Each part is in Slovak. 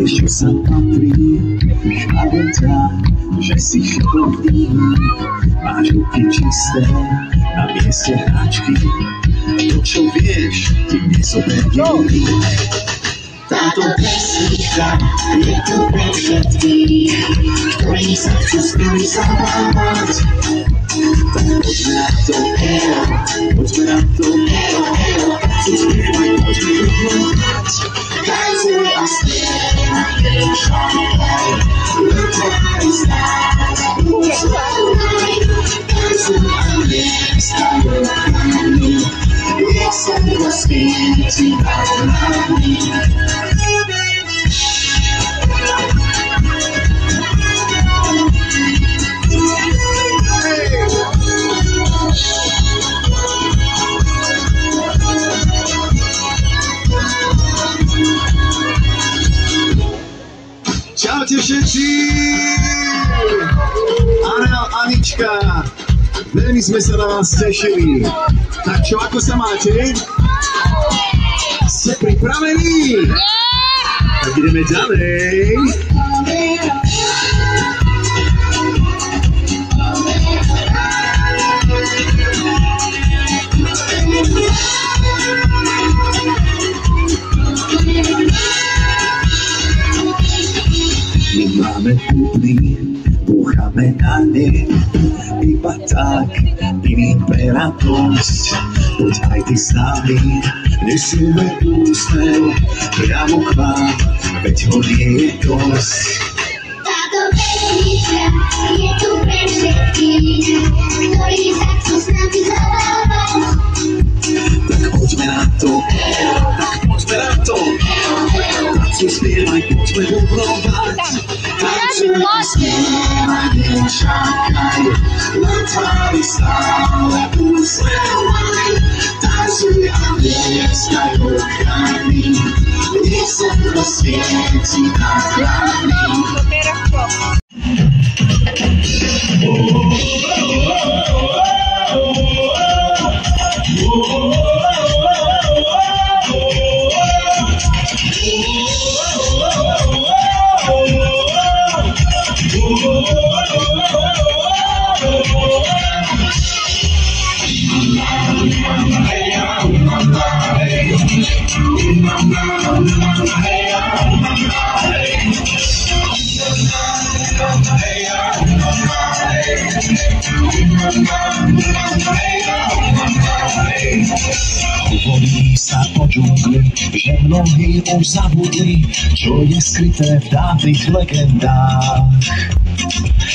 Ešte sa patrí, žávam ťa, že si šikovný. Máš ruky čisté, na mieste hračky. To, čo vieš, ti nezoberie. Táto pesnička je tu pre všetkých, ktorí sa chcú spolu zabávať. Tak poďme na to, poďme na to, chcú spievať, poďme vyhľadať. Tancuj a spievaj, šalaj, letaj stáť, uspávaj. Tancuj a nestaň rukami, nech slnko svieti nad nami. Čaute všetci! Anel, Anička, veľmi sme sa na vás tešili. Tak čo, ako sa máte? Ste pripravení? Tak ideme ďalej. My máme púdny, búchame na ne, iba tak, vypíme radosť. Poď aj ty s nami, nesieme úsmev, priamo k vám, veď ho nie je dosť. Táto pesnička je tu pre všetkých, ktorí sa chcú s nami zabávať. Tak poďme na to, tancuj, spievaj, poďme bubnovať. Tancuj a spievaj, nečakaj, letaj stále usmievaj. Tancuj a neskaj rukami, nech slnko svieti nad nami. Hovorí sa o džungli, že mnohí už zabudli, čo je skryté v dávnych legendách.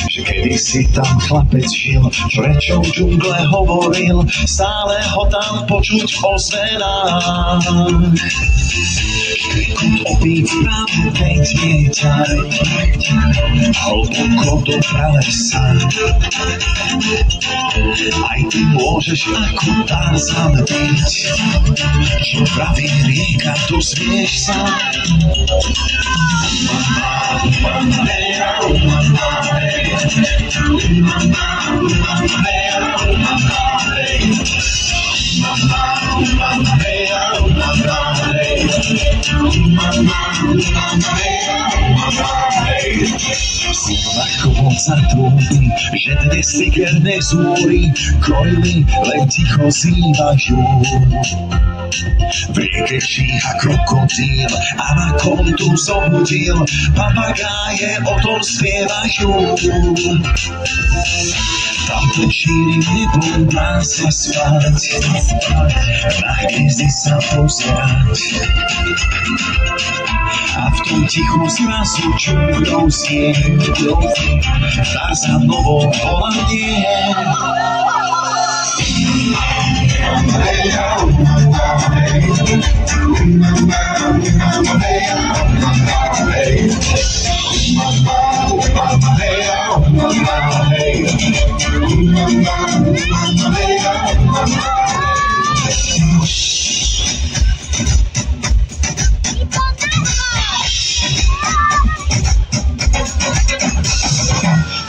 Že kedysi tam chlapec žil, čo rečou džungle hovoril, stále ho tam počuť v ozvenách. Opívam, keď vieťaj, hlboko do pralesa. Aj ty môžeš ako Tarzan byť, čo praví rieka, dozvieš sa. Ľahko zatrúbi, že dnes tikerné zúry koily len ticho zývajú. V rieke číha krokodíl a na kontu zobudil, papagáje o tom spievajú. Tam točíri nebudú dá sa spať, na hviezdy sa pozerať. A v tom tichu zrazu čujú znieť, Tarzanovo volanie.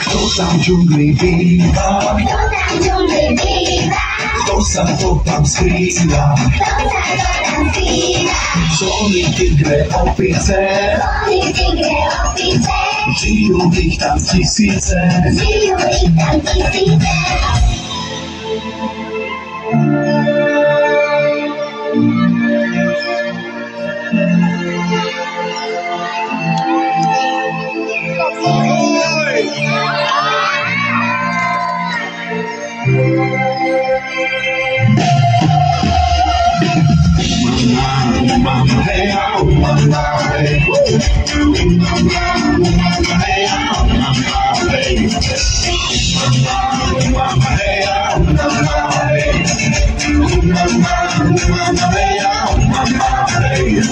Kto tam v džungli býva? Kto sa to tam skrýva? Zvony tigre opice, žijú ich tam tisíce. Mama, hey, oh, mama, hey. Mama, hey, oh, mama, hey. Mama, hey, oh, mama, hey. Mama, hey, oh, mama, hey.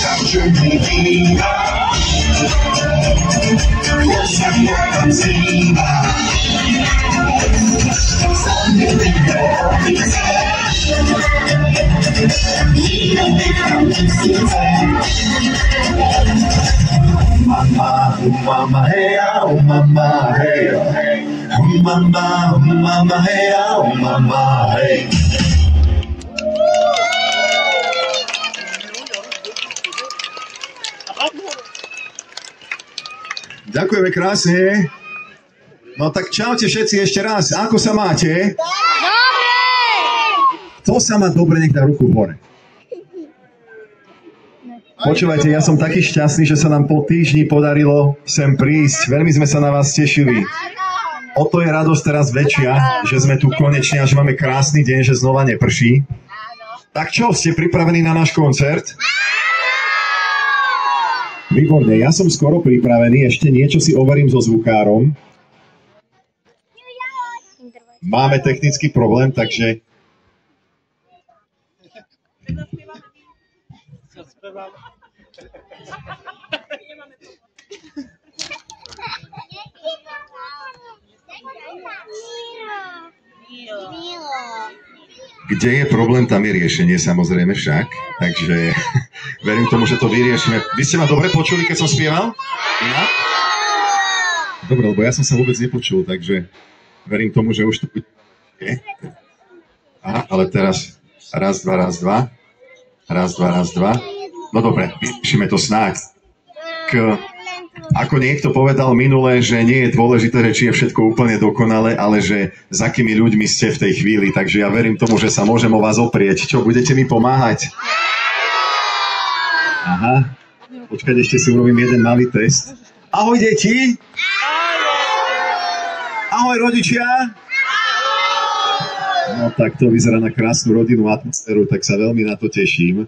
Tam džungli býva, kto sa tam zýva. Zvony tigre opice, Mama, hey, oh, mama, hey, mama, hey, oh, mama, hey. Ďakujeme krásne. No tak čaute všetci ešte raz. Ako sa máte? Kto sa má dobre, nech dá ruku hore. Počúvajte, ja som taký šťastný, že sa nám po týždni podarilo sem prísť. Veľmi sme sa na vás tešili. O to je radosť teraz väčšia, že sme tu konečne, až máme krásny deň, že znova neprší. Tak čo, ste pripravení na náš koncert? Výborne, ja som skoro pripravený, ešte niečo si overím so zvukárom. Máme technický problém, takže... Kde je problém, tam je riešenie, samozrejme však. Takže verím tomu, že to vyriešime. Vy ste ma dobre počuli, keď som spieval? Ja? Dobre, lebo ja som sa vôbec nepočul, takže verím tomu, že už to bude. Aha, ale teraz raz, dva, raz, dva. Raz, dva, raz, dva. No dobre, vyriešime to snáď. Ako niekto povedal minule, že nie je dôležité, či je všetko úplne dokonalé, ale že za akými ľuďmi ste v tej chvíli. Takže ja verím tomu, že sa môžem o vás oprieť. Čo, budete mi pomáhať? Aha. Počkať, ešte si urobím jeden malý test. Ahoj, deti! Ahoj, rodičia! No tak to vyzerá na krásnu rodinnú atmosféru, tak sa veľmi na to teším.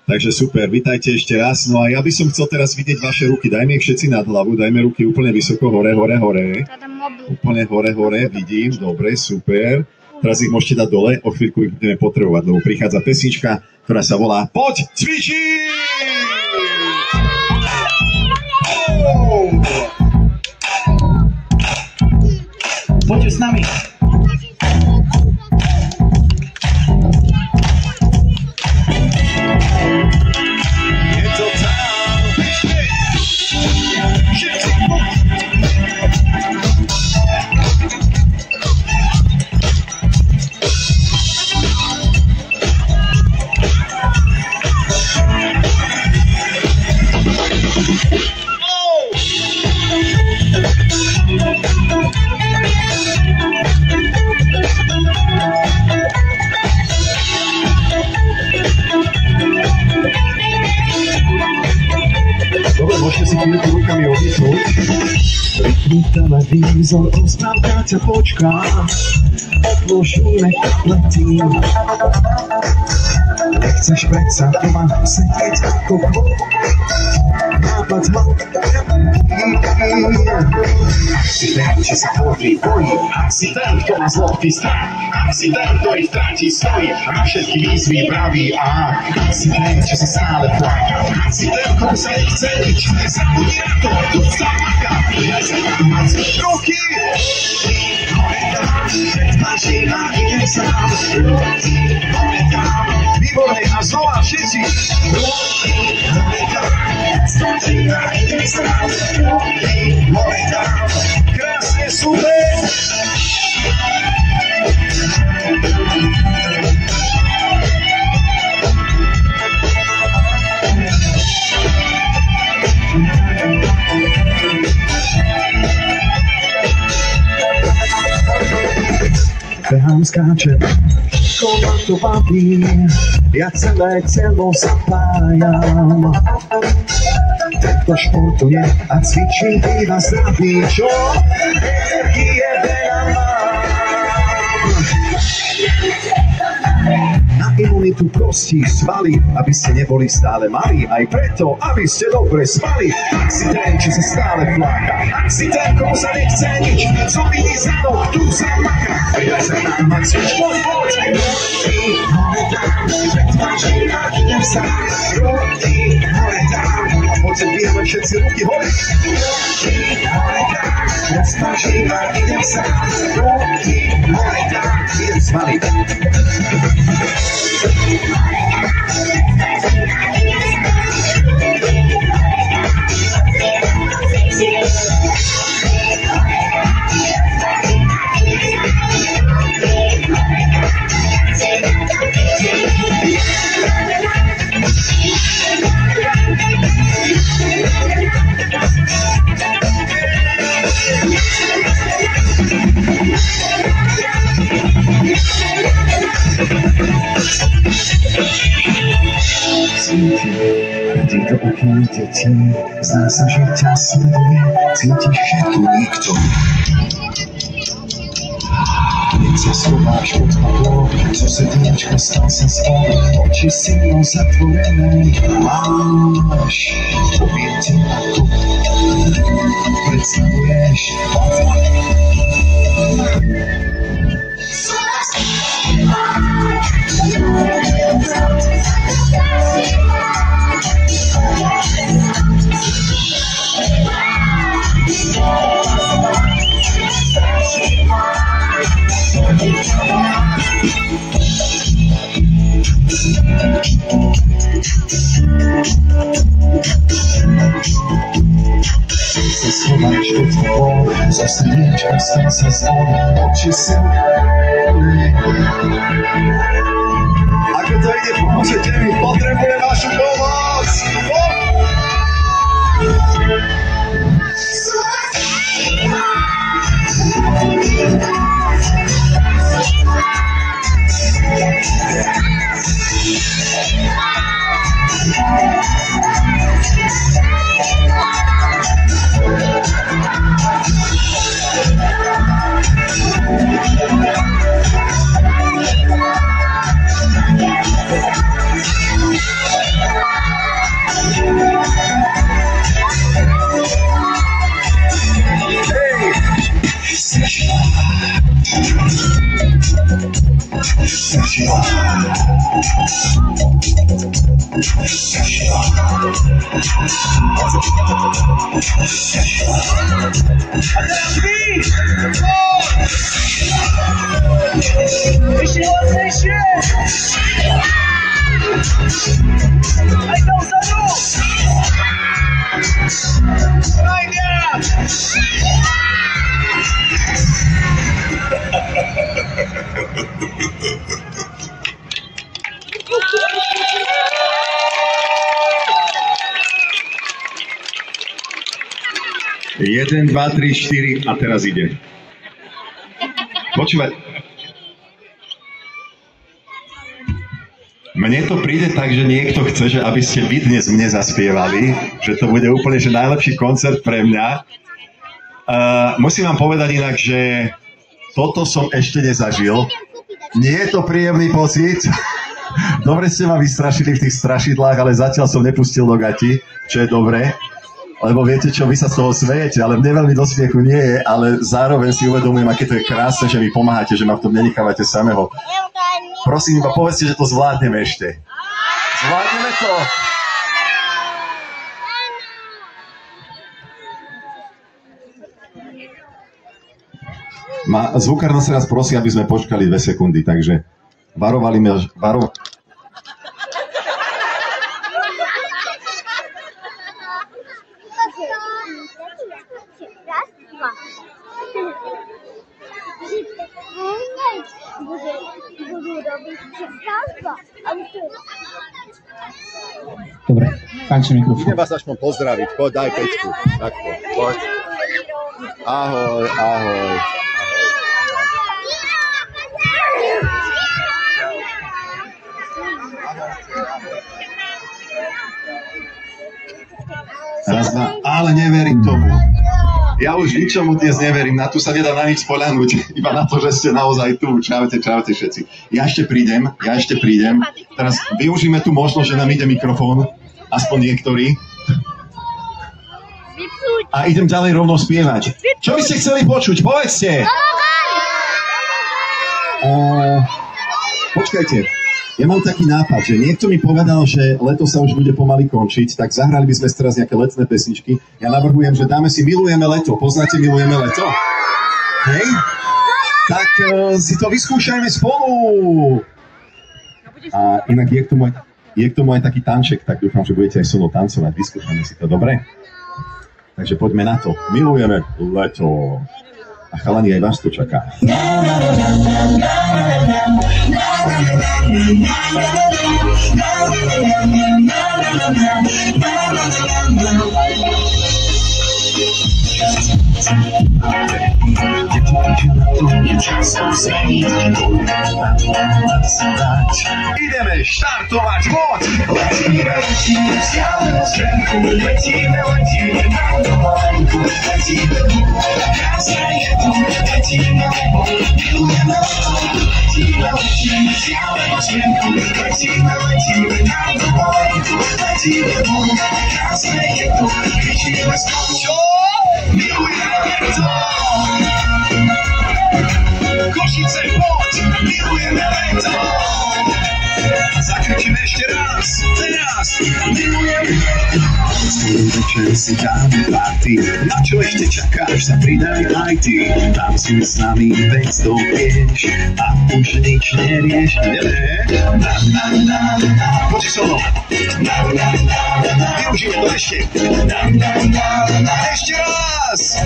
Takže super, vitajte ešte raz. No a ja by som chcel teraz vidieť vaše ruky. Dajme ich všetci nad hlavu, dajme ruky úplne vysoko, hore, hore, hore. Úplne hore, hore, vidím, dobre, super. Teraz ich môžete dať dole, o chvíľku ich budeme potrebovať, lebo prichádza pesnička, ktorá sa volá Poď cvičiť! Poďte s nami. Dobre, môžete si tými rukami oddychnúť. Vypni televízor, rozprávka ťa počká. Odložíme kaplety. Nechceš predsa doma sedieť ako klop. Nápad mal. Si ten, čo sa tvorí bojí. Si ten, kto má zlobky strach. Si ten, ktorý v tráti stojí. A na všetky výzvy praví a si ten, čo sa stále pláka. Si ten, komu sa nechce nič. Zabudni na to, tu sa maká. Mať ruky. Mašina, idem sám. Výborne, a znova všetci. Mašina, idem sám. Krásne, super. Behám, skáčem, koľko to baví, ja celé telo zapájam. Tento šport tu je a cvičím iba zdravý, čo energie veľa mám. Na imunitu prostí svaly, aby ste neboli stále malí, aj preto, aby ste dobre spali. Ak si ten, čo sa stále fláka, ak si ten, komu sa nechce nič, zobíni zadok, tu sa maká. Pridaj sa nám, mať cvič, poď, poď. Hore dám, mašina, idem sám. Ruky, hore dám, a poďte dvíhame všetci ruky hore. Hore dám, mašina, idem sám. Ruky, hore dám, idem s vami. Tieto okná deti, zdá sa, že ťa sleduje, cítiš, že tu nikto. Keď sa schováš pod padlou, co sediečka stal sa zvon, oči silno zatvorené máš. Poviem ti, ako predstavuješ. Se schováš pod tebou, zo srdiečka stan sa zvon, oči silné. Ako to ide, pomôžete mi, potrebujem vašu pomoc! Jeśli mocniejszy! Ej, do przodu! Fajnie! 1, 2, 3, 4 a teraz ide. Počúvaj. Mne to príde tak, že niekto chce, že aby ste vy dnes mne zaspievali, že to bude úplne že najlepší koncert pre mňa. Musím vám povedať inak, že toto som ešte nezažil. Nie je to príjemný pocit. Dobre ste ma vystrašili v tých strašidlách, ale zatiaľ som nepustil do gati, čo je dobré. Lebo viete čo, vy sa z toho smejete, ale mne veľmi do smiechu nie je, ale zároveň si uvedomujem, aké to je krásne, že mi pomáhate, že ma v tom nenechávate samého. Prosím, iba povedzte, že to zvládneme ešte. Zvládneme to! Zvukár nás teraz prosí, aby sme počkali 2 sekundy, takže varovali ma... Dobre, tančí mikrofón. Idem vás aspoň pozdraviť, poď, daj pečku. Takto, poď. Ahoj, ahoj. Raz, dva, ale neverím tomu. Ja už ničomu dnes neverím, na tu sa nedá na nič spoľahnúť, iba na to, že ste naozaj tu. Čaute, čaute všetci. Ja ešte prídem. Teraz využíme tu možnosť, že nám ide mikrofón, aspoň niektorý. A idem ďalej rovno spievať. Čo by ste chceli počuť? Povedzte! Počkajte. Ja mám taký nápad, že niekto mi povedal, že leto sa už bude pomaly končiť, tak zahrali by sme teraz nejaké letné pesničky. Ja navrhujem, že dáme si Milujeme leto. Poznáte Milujeme leto? Hej? Tak si to vyskúšajme spolu. A inak je k tomu aj taký tanček, tak dúfam, že budete aj so mnou tancovať. Vyskúšajme si to, dobre? Takže poďme na to. Milujeme leto. A chalani, aj vás to čaká. Ideme štartovať, poď! Letíme, vzdialené zvenku, letíme na dovolenku, letíme, krásne je tu, letíme, milujeme leto, letíme, vzdialené zvenku, letíme na dovolenku, letíme, krásne je tu, kričíme spolu, milujeme leto! Košice, poď, milujeme leto. Zakričíme ešte raz, teraz, milujeme leto. Skoro večer si dáme party, na čo ešte čakáš, sa pridaj aj ty. Tancuj s nami, veď to vieš, a už nič nerieš, Poď so mnou. Využíme to ešte. Ešte raz.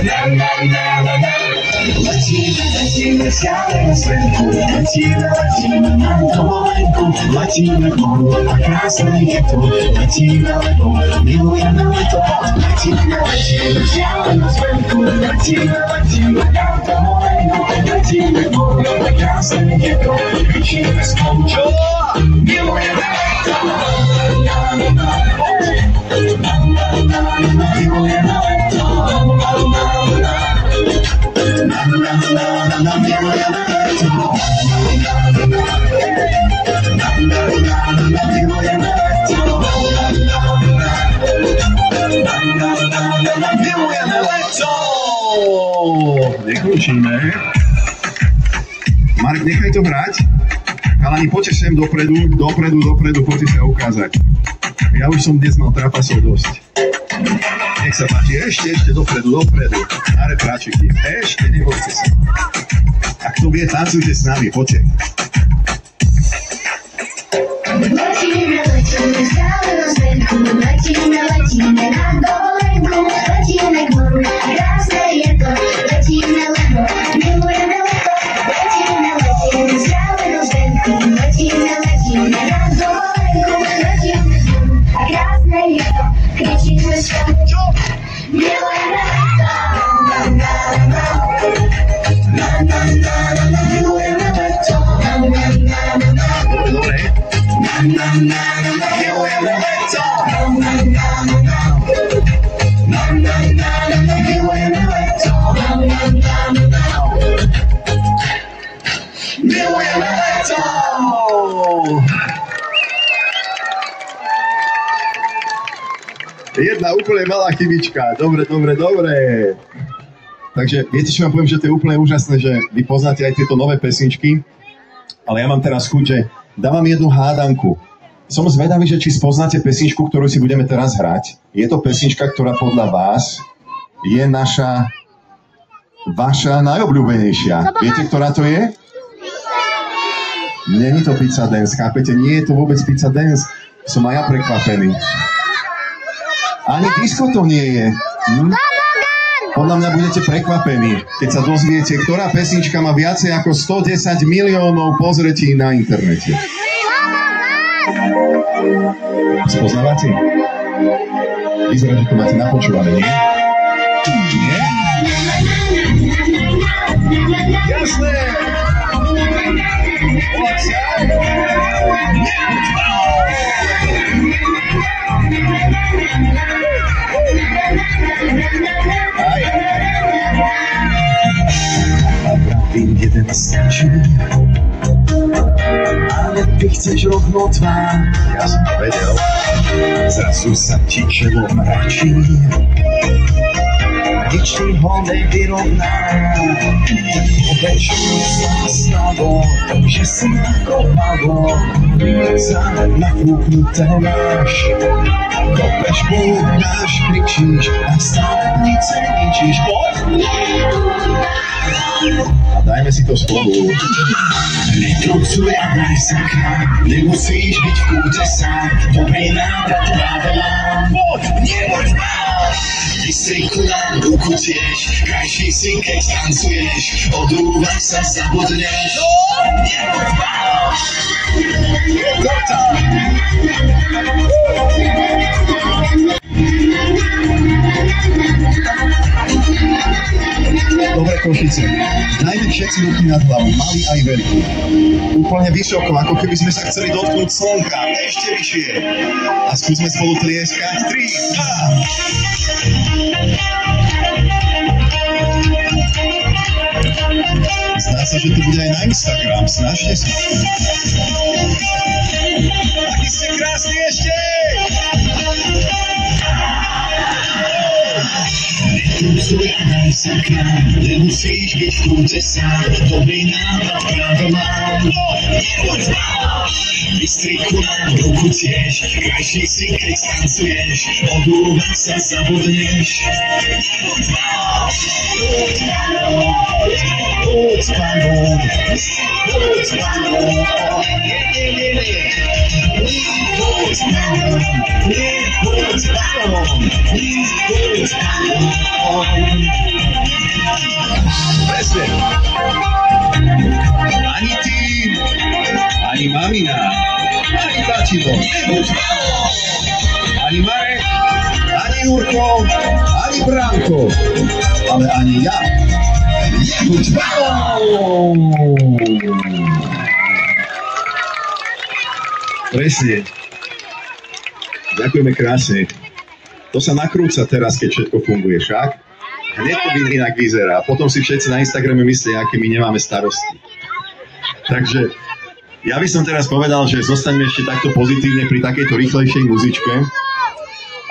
Letíme, vzdialené zvenku, letíme na dovolenku, letíme von, a krásne je to, letíme leto, milujeme leto, letíme, vzdialené zvenku, letíme na dovolenku, letíme von, a krásne je to, kričíme spolu, čo? Milujeme leto, milujeme leto, Milujeme leto! Nekľúčime. Marek, nechaj to hrať. Chalani, poďte sem dopredu, poďte sa ukázať. Ja už som dnes mal trapasov dosť. Nech sa páči, ešte dopredu. Na repráčiky. Ešte, nebojte sa. A kto vie, tancujte s nami, poďte. Letíme, stále na zvenku, letíme na dovolenku, letíme k moru, krásne je to, letíme lebo, milujeme leto, letíme, stále na zvenku, letíme na dovolenku, letíme k moru, krásne je to, kričíme spolu, milujeme leto. úplne malá chybička. Dobre. Takže viete, čo vám poviem, že to je úplne úžasné, že vy poznáte aj tieto nové pesničky, ale ja mám teraz chuť, že dávam jednu hádanku. Som zvedavý, že či spoznáte pesničku, ktorú si budeme teraz hrať. Je to pesnička, ktorá podľa vás je vaša najobľúbenejšia. Viete, ktorá to je? Není to Pizza Dance, chápete? Nie je to vôbec Pizza Dance. Som aj ja prekvapený. Ani disco to nie je. Podľa mňa budete prekvapení, keď sa dozviete, ktorá pesnička má viacej ako 110 miliónov pozretí na internete. Spoznávate? Vyzerá, že to máte napočúvané, nie? Nie? Jasné! Vravím, jeden stačí, ale ty chceš rovno tvár. Ja som to vedel. Zrazu sa ti čelo mračí, nič ti ho nevyrovná. Povečne sa stalo, že si ako malo, za nafúknuté máš. Kopeš, búdnáš, kričíš a stále nic ničíš. A dajme si to spolu. Netrucuj a daj sa krát, nemusíš byť v kúte sám. Dobrý návrat práve mám. Poď, nebuď mám. Vystriku nám ruku tiež, krajší si, keď tancuješ. Odrúvaj sa, zabudneš. Nebuď mám. Dobre, Košice, dajme všetci ruky nad hlavu, malý aj veľký. Úplne vysoko, ako keby sme sa chceli dotknúť slnka, ešte vyššie. A skúsme spolu tlieskať. 3, 2. Zdá sa, že to bude aj na Instagram, snažte sa. Aký ste krásni ešte! Netrucuj a daj sa krám, nemusíš byť v kúte sám. Dobrý návrat práve mám. Nebuď mám. Vystriku nám ruku tiež, krajší si, keď tancuješ. Odúvaj sa, zabudneš. Nebuď mám. Buď panom. Buď panom. Nie. Buď panom. Buď panom. Buď panom. Presne. Ani ty, ani mamina, ani Bačivo, nebuď panom. Ani Marek, ani Jurko, ani Branko, ale ani ja. Nebuď panom. Presne. Ďakujeme krásne. To sa nakrúca teraz, keď všetko funguje, však? Hneď to inak vyzerá. Potom si všetci na Instagrame myslia, aké my nemáme starosti. Takže ja by som teraz povedal, že zostaneme ešte takto pozitívne pri takejto rýchlejšej muzičke.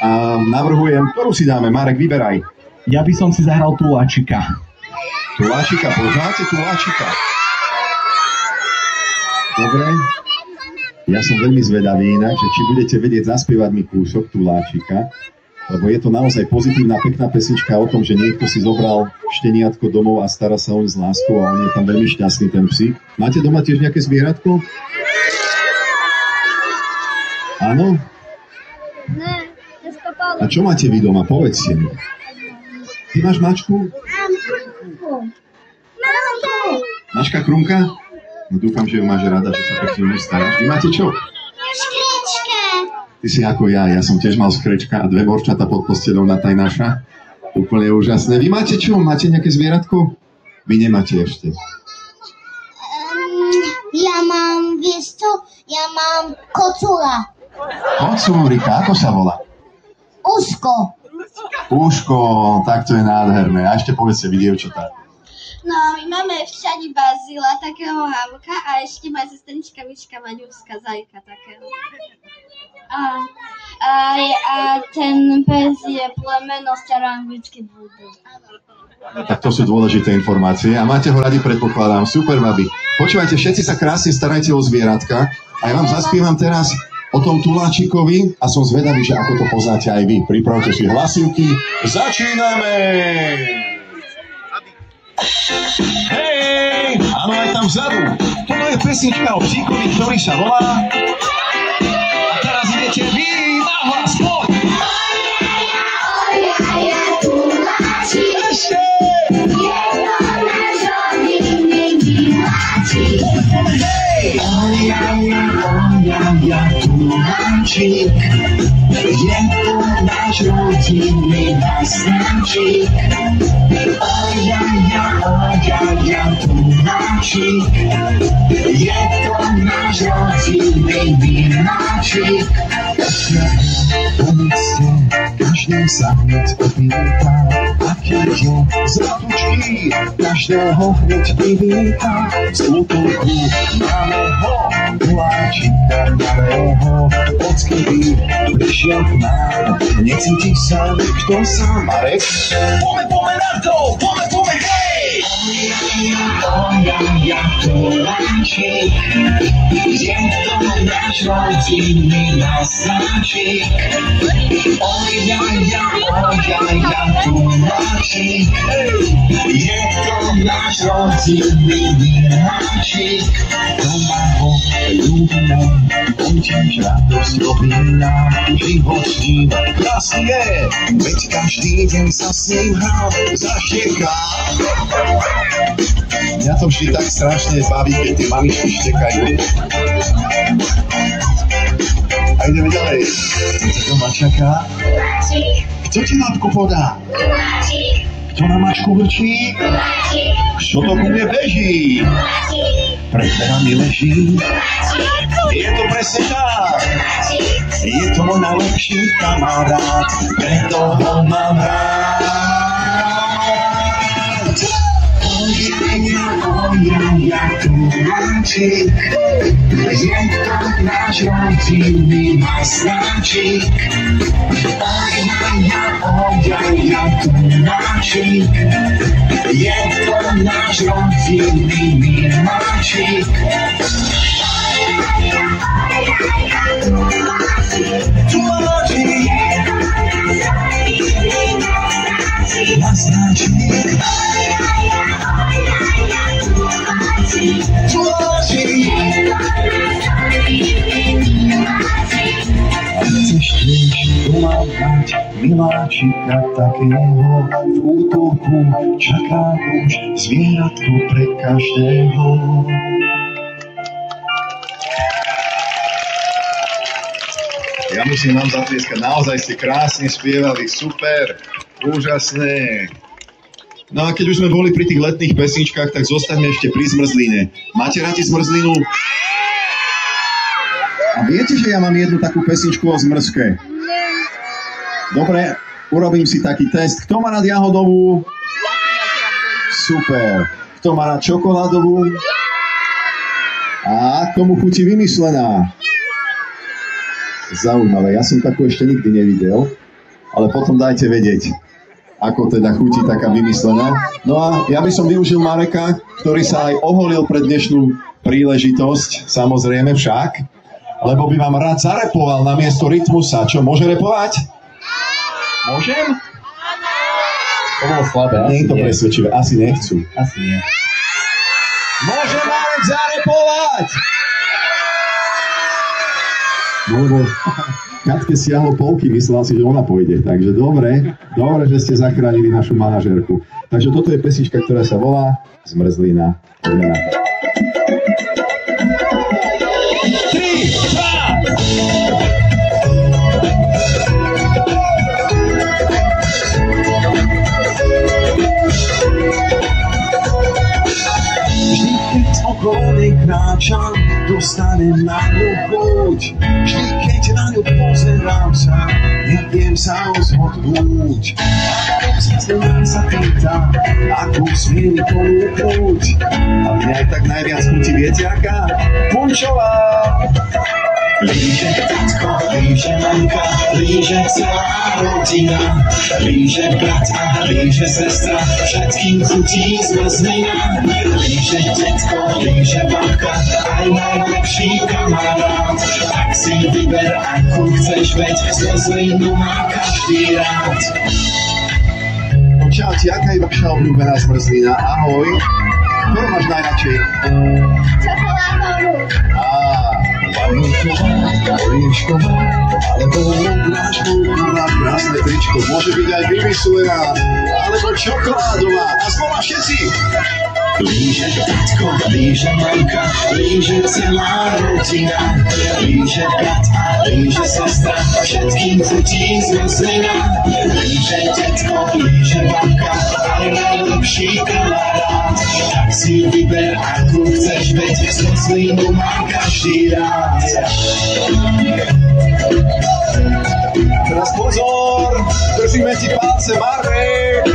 A navrhujem, ktorú si dáme? Marek, vyberaj. Ja by som si zahral Tuláčika. Tuláčika, poznáte Tuláčika? Dobre. Ja som veľmi zvedavý inak, že či budete vedieť zaspievať mi kúsok Tuláčika, lebo je to naozaj pozitívna, pekná pesnička o tom, že niekto si zobral šteniatko domov a stará sa oň s láskou a on je tam veľmi šťastný, ten psík. Máte doma tiež nejaké zvieratko? Áno? A čo máte vy doma? Povedzte mi. Ty máš mačku? Mačka Krumka? No dúfam, že ju máš rada, že sa pekne staráš. Vy máte čo? Škrečka. Ty si ako ja som tiež mal skrečka a 2 borčata pod posteľou na tajnáša. Úplne úžasné. Vy máte čo? Máte nejaké zvieratko? Vy nemáte ešte. Ja mám, vieš čo? Ja mám kocúra. Kocúrika, ako sa volá? Uško. Uško, tak to je nádherné. A ešte povedzte vy, dievčatá. No, my máme všade Bazila, takého Havka a ešte moja sestrnička Mička Maňuska, Zajka takého. A a ten pes je plemeno staroanglicky bulldog. Tak to sú dôležité informácie. A máte ho radi, predpokladám. Super, babi. Počúvajte, všetci sa krásne starajte o zvieratka. A ja vám zaspievam teraz o tom tuláčikovi a som zvedavý, že ako to poznáte aj vy. Pripravte si hlasivky. Začíname! Hej! Áno, aj tam vzadu. Toto je pesnička o psíkovi, ktorý sa volá... A teraz idete vy na hlas, poď! Ešte! Hej! Ja, tuláčik, je to náš rodinný masnáčik. Ja, tuláčik, je to náš rodinný miláčik. Po meste každý sa hneď opýta, aký je z ratučky, každého hneď vyvíta. Z útulku máme ho, tuláčika malého, odkedy prišiel k nám, necíti sa nikto sám. Marek? Poďme na to, poďme, hej! Ja, tuláčik, je to náš rodinný masnáčik. Ja, tuláčik, je to náš rodinný miláčik. Doma ho ľúbime, on tiež radosť robí nám, život s ním krásny je, veď každý deň sa s ním hrá, zaštieká. Mňa to vždy tak strašne baví, keď tie mamičky štekajú. A ideme ďalej. Kto doma čaká? Kto ti látku podá? Kto na mačku vrčí? Kto to ku mne beží? Pred dverami leží. Je to presne tak. Je to môj najlepší kamarát, preto ho mám rád. Ja, tuláčik, je to náš rodinný masnáčik. Ja, tuláčik, je to náš rodinný miláčik. Tuláčik, masnáčik. Chceš tiež doma mať miláčika takého, v útulku čaká už zvieratko pre každého. Ja musím vám zatlieskať, naozaj ste krásne spievali, super, úžasné. No a keď už sme boli pri tých letných pesničkách, tak zostaňme ešte pri zmrzline. Máte radi zmrzlinu? A viete, že ja mám jednu takú pesničku o zmrzke? Dobre, urobím si taký test. Kto má rád jahodovú? Super. Kto má rád čokoládovú? A komu chutí vymyslená? Zaujímavé, ja som takú ešte nikdy nevidel, ale potom dajte vedieť, ako teda chutí taká vymyslená. No a ja by som využil Mareka, ktorý sa aj oholil pre dnešnú príležitosť, samozrejme však, lebo by vám rád zarepoval namiesto rytmusa. Čo, môže repovať? Môžem? To bolo slabé. Nie je to presvedčivé, asi nechcú. Asi nie. Môže Marek zarepovať! No lebo Katke siahlo polky, myslela si, že ona pôjde. Takže dobre, že ste zachránili našu manažérku. Takže toto je pesnička, ktorá sa volá Zmrzlina. Poďme na to. 3, 2. Vždy, keď okolo kráčam, dostanem na ňu chuť. Vždy, keď na ňu pozerám sa, neviem sa rozhodnúť. Ako zmrzlina sa pýta, akú smie mi ponúknuť. A mňa aj tak najviac chutí, viete aká? Punčová! Líže tatko, líže mamka, líže celá rodina. Líže brat a líže sestra, všetkým chutí zmrzlina. Líže detko, líže babka, aj najlepší kamarát. Tak si vyber, akú chceš, veď zmrzlinu má každý rád. Čauti, aká je vaša obľúbená zmrzlina? Ahoj. Ktorú máš najradšej? Čokoládovú. Vanilková, oriešková, alebo obráčková, krásne tričko. Môže byť aj vymyslená, alebo čokoládová. A znova všetci! Líže tatko, líže mamka, líže celá rodina. Líže brat a líže sestra, všetkým chutí zmrzlina. Líže detko, líže babka, aj najlepší kamarát. Tak si vyber, akú chceš, veď zmrzlinu má každý rád. Teraz pozor, držíme ti palce, Marek!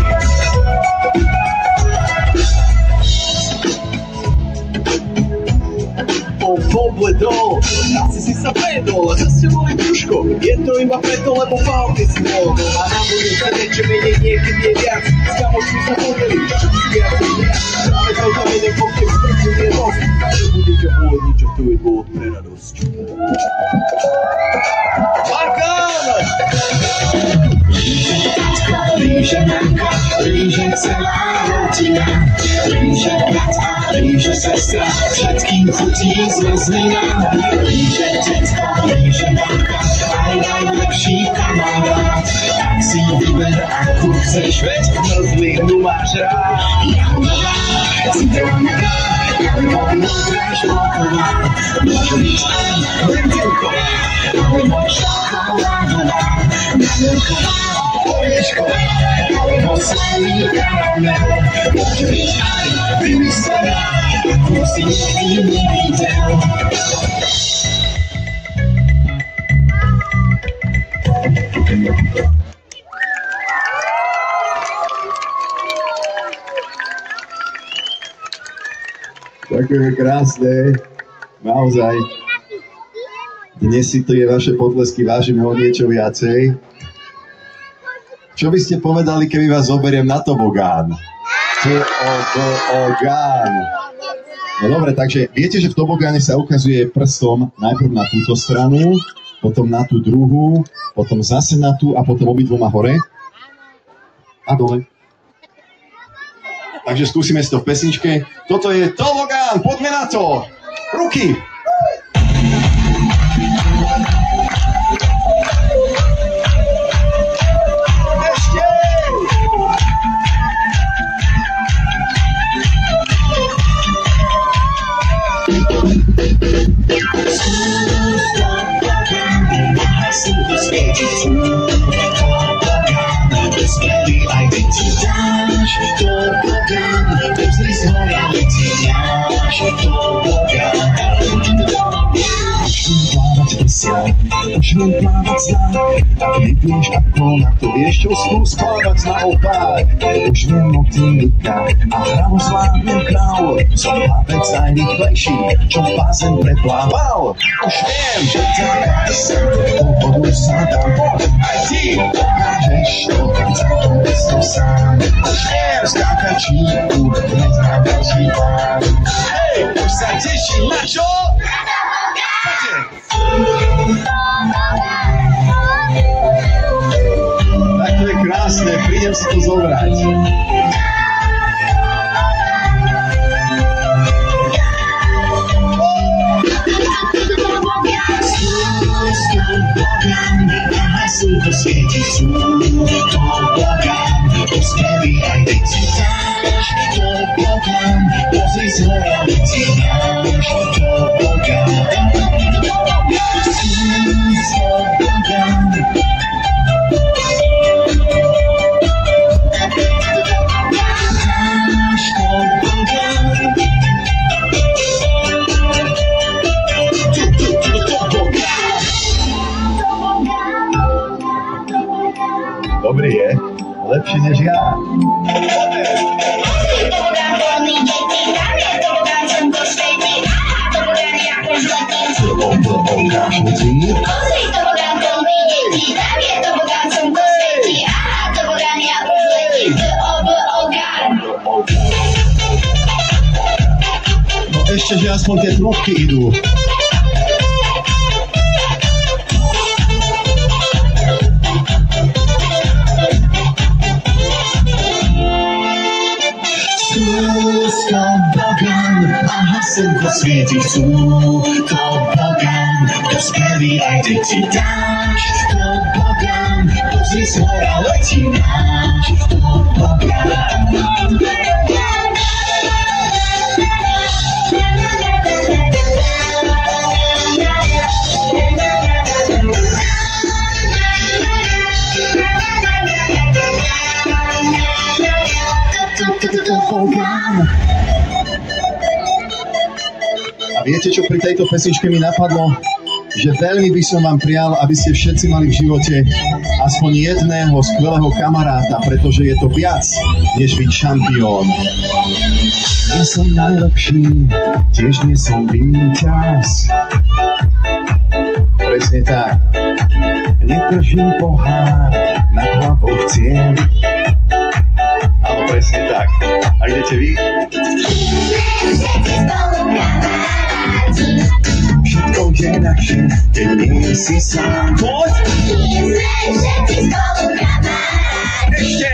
Pobledol, asi si sa predol, zase boli brúško, je to iba preto, lebo palky si bol. A na budú sa niečo menej, niekedy je viac, s kamošmi sa podeli, všetci viac je viac. Práve preto menej pokým sprknú je most, že budete uvodniť, čo tu je dôvod pre radosť. Markan! Líže mamka, líže celá rodina. Líže brat a líže sestra, všetkým chutí zmrzlina. Líže detko, líže mamka, aj najlepší kamarát. Tak si vyber, akú chceš, veď zmrzlinu máš rád. Jahodová, citronová, modrá šloková, môže byť aj brinzelková, alebo čokoládová, vanilková, oriešková, alebo slaný karamel. Môže byť aj vymyslená, akú si nikdy nevidel. Ďakujem krásne, naozaj. Dnes si to je vaše potlesky vážime o niečo viacej. Čo by ste povedali, keby vás zoberiem na tobogán? Tobogán. No dobre, takže viete, že v tobogáne sa ukazuje prstom najprv na túto stranu, potom na tú druhú, potom zase na tú a potom obidvoma hore a dole. Takže skúsime si to v pesničke. Toto je tobogán, poďme na to! Ruky! Ešte! Aj ty ti dáš tobogán, pozri z hora, vycíňaš tobogán. Počnem plávať znak, ak nevieš ako na to, vieš čo, skús plávať naopak. Už viem motýlika a hravo zvládnem kráľ, som plavec najrýchlejší, čo v bazén preplával. Už viem, že takáš sa, do vodu sa dám, aj ty dokážeš to, celkom bez to sám. Už viem, skákať číku, neznám ďalší plán. Hej, už sa teším na čo? Tak to je krásne, prídem si to zobrať. Slnko svieti tobogán, posmeli aj ty si dáš tobogán, pozri z hora, vycíňaš tobogán. Dobrý je, lepší než ja. Ešte, že aspoň tie trubky idú. Slnko svieti, sú to Bogan, kto speví aj deti dáš, to Bogan, pozri z hora letí náš, to Bogan. To Bogan. A viete, čo pri tejto pesničke mi napadlo? Že veľmi by som vám prial, aby ste všetci mali v živote aspoň jedného skvelého kamaráta, pretože je to viac, než byť šampión. Nie som najlepší, tiež nie som víťaz. Presne tak. Nedržím pohár nad hlavou cieľ. Áno, presne tak. A idete vy? Všetko je ľahšie, keď nie si sám. Poď! Ešte!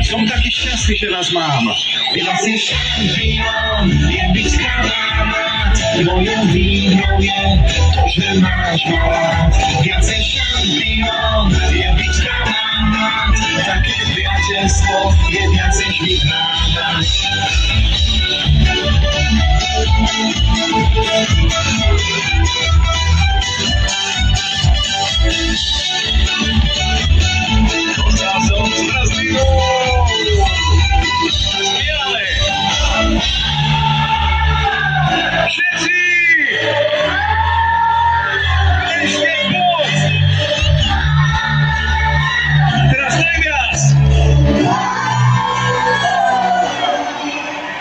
Som taký šťastný, že vás mám. Viac si šampión, je byť kamarát. Mojou výhrou je to, že máš ma rád. Viac si šampión, je byť kamarát. Také priateľstvo je viac než vyhrávať.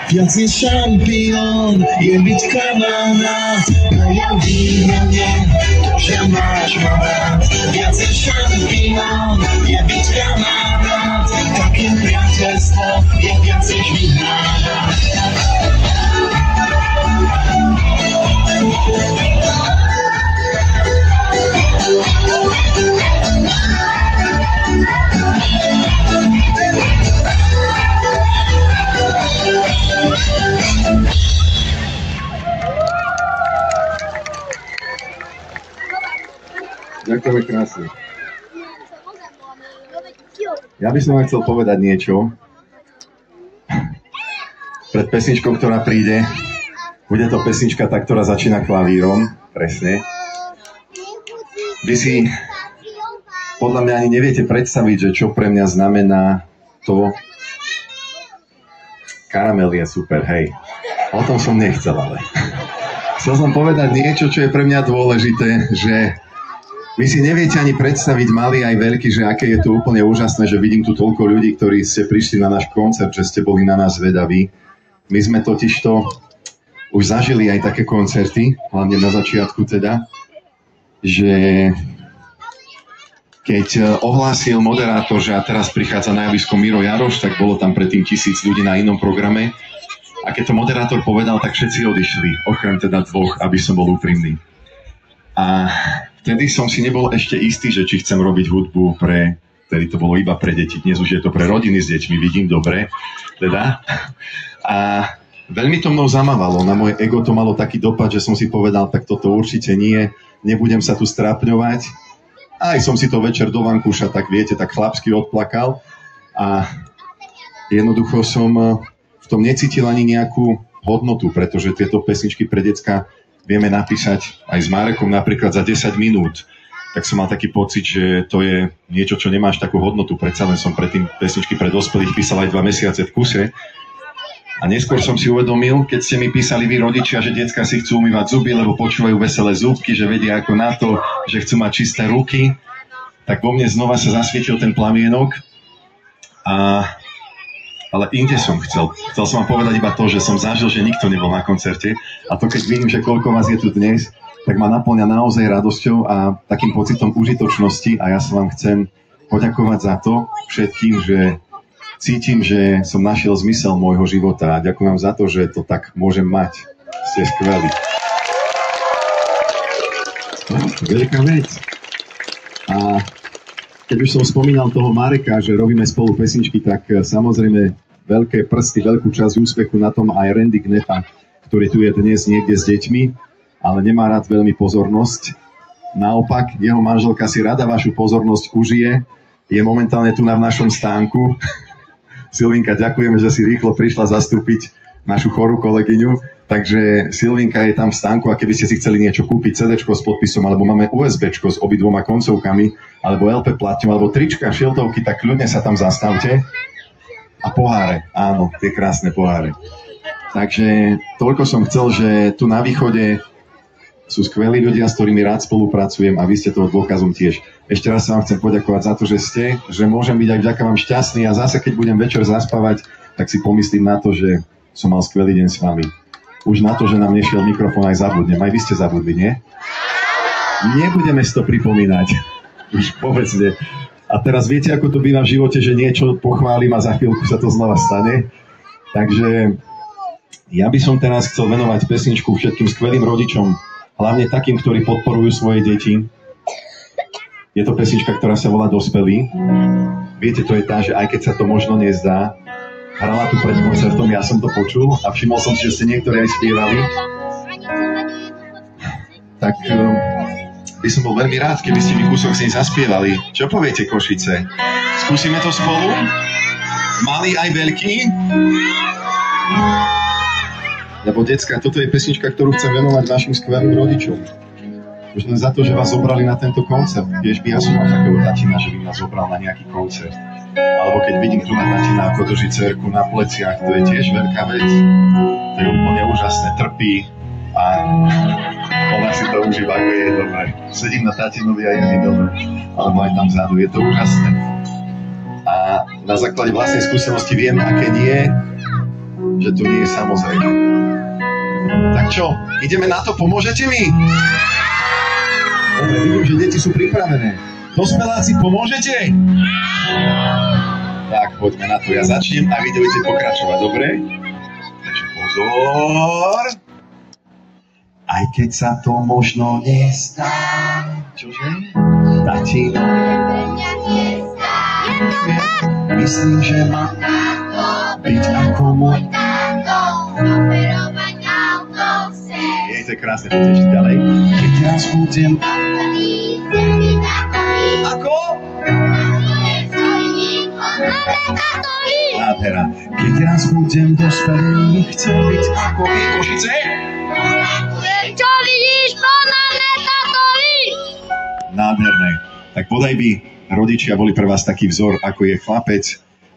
Viac je šampión, je byť kamarát. Mojou výhrou je to, že máš ma rád. Viac je šampión, je byť kamarát. Také priateľstvo je viac než vyhrávať. Ďakujeme krásne. Ja by som vám chcel povedať niečo. Pred pesničkou, ktorá príde, bude to pesnička tá, ktorá začína klavírom. Presne. Vy si podľa mňa ani neviete predstaviť, že čo pre mňa znamená to. Karamel je super, hej. O tom som nechcel, ale. Chcel som povedať niečo, čo je pre mňa dôležité, že vy si neviete ani predstaviť, malý aj veľký, že aké je to úplne úžasné, že vidím tu toľko ľudí, ktorí ste prišli na náš koncert, že ste boli na nás zvedaví. My sme totižto už zažili aj také koncerty, hlavne na začiatku teda, že keď ohlásil moderátor, že a teraz prichádza na javisko Miro Jaroš, tak bolo tam predtým 1000 ľudí na inom programe. A keď to moderátor povedal, tak všetci odišli, okrem teda dvoch, aby som bol úprimný. A vtedy som si nebol ešte istý, že či chcem robiť hudbu pre, vtedy to bolo iba pre deti, dnes už je to pre rodiny s deťmi, vidím dobre, teda. A veľmi to mnou zamávalo, na moje ego to malo taký dopad, že som si povedal, tak toto určite nie, nebudem sa tu strápňovať. Aj som si to večer do vankúša, tak viete, tak chlapsky odplakal a jednoducho som v tom necítil ani nejakú hodnotu, pretože tieto pesničky pre decka vieme napísať aj s Márekom napríklad za 10 minút. Tak som mal taký pocit, že to je niečo, čo nemáš takú hodnotu. Predsa len som predtým pesničky pre dospelých písal aj 2 mesiace v kuse. A neskôr som si uvedomil, keď ste mi písali vy rodičia, že decká si chcú umývať zuby, lebo počúvajú veselé zúbky, že vedia ako na to, že chcú mať čisté ruky, tak vo mne znova sa zasvietil ten plamienok. Ale inde som chcel. Chcel som vám povedať iba to, že som zažil, že nikto nebol na koncerte. A to, keď vidím, že koľko vás je tu dnes, tak ma naplňa naozaj radosťou a takým pocitom užitočnosti. A ja sa vám chcem poďakovať za to všetkým, že cítim, že som našiel zmysel môjho života a ďakujem vám za to, že to tak môžem mať. Ste skvelí. Veľká vec. A keď už som spomínal toho Mareka, že robíme spolu pesničky, tak samozrejme veľké prsty, veľkú časť úspechu na tom aj Randy Gneta, ktorý tu je dnes niekde s deťmi, ale nemá rád veľmi pozornosť. Naopak, jeho manželka si rada vašu pozornosť užije, je momentálne tu v našom stánku. Silvinka, ďakujeme, že si rýchlo prišla zastúpiť našu chorú kolegyňu. Takže Silvinka je tam v stánku a keby ste si chceli niečo kúpiť, CD-čko s podpisom, alebo máme USB-čko s obidvoma koncovkami, alebo LP platňou, alebo trička, šiltovky, tak kľudne sa tam zastavte. A poháre, áno, tie krásne poháre. Takže toľko som chcel, že tu na východe sú skvelí ľudia, s ktorými rád spolupracujem a vy ste toho dôkazom tiež. Ešte raz sa vám chcem poďakovať za to, že ste, že môžem byť aj vďaka vám šťastný a zase keď budem večer zaspávať, tak si pomyslím na to, že som mal skvelý deň s vami. Už na to, že nám nešiel mikrofón, aj zabudnem. Aj vy ste zabudli, nie? Nebudeme si to pripomínať. Už povedzte. A teraz viete, ako to býva v živote, že niečo pochválim a za chvíľku sa to znova stane. Takže ja by som teraz chcel venovať pesničku všetkým skvelým rodičom, hlavne takým, ktorí podporujú svoje deti. Je to pesnička, ktorá sa volá Dospelí. Viete, to je tá, že aj keď sa to možno nezdá, hrala tu pred koncertom, ja som to počul a všimol som si, že ste niektorí aj spievali. Tak by som bol veľmi rád, keby ste mi kúsok z nej zaspievali. Čo poviete, Košice? Skúsime to spolu? Malý aj veľký? Lebo decka, toto je pesnička, ktorú chcem venovať našim skvelým rodičom. Už len za to, že vás zobrali na tento koncert. Tiež by ja som mal takého tatina, že by ma zobral na nejaký koncert. Alebo keď vidím tu na tatina, ako drží dcerku na pleciach, to je tiež veľká vec. To je úplne úžasné, trpí a ona si to užíva, ako je dobré. Sedím na tatinovi a je mi dobré. Alebo aj tam vzadu, je to úžasné. A na základe vlastnej skúsenosti viem, aké nie, že to nie je samozrejme. Tak čo, ideme na to, pomôžete mi? Dobre, vidím, že deti sú pripravené. Dospeláci, pomôžete? Tak, poďme na to. Ja začnem a vy budete pokračovať, dobre? Takže pozor. Aj keď sa to možno nezdá. Čože? Tatino. Myslím, že má byť ako môj táto. Je to krásne, poďte ešte ďalej. Keď raz budem... Ako? Nádhera. Keď raz budem dospelý, chcem byť ako vy, Košice? Čo vidíš, ponáme tatovi? Nádherné. Tak bodaj by rodičia boli pre vás taký vzor, ako je chlapec,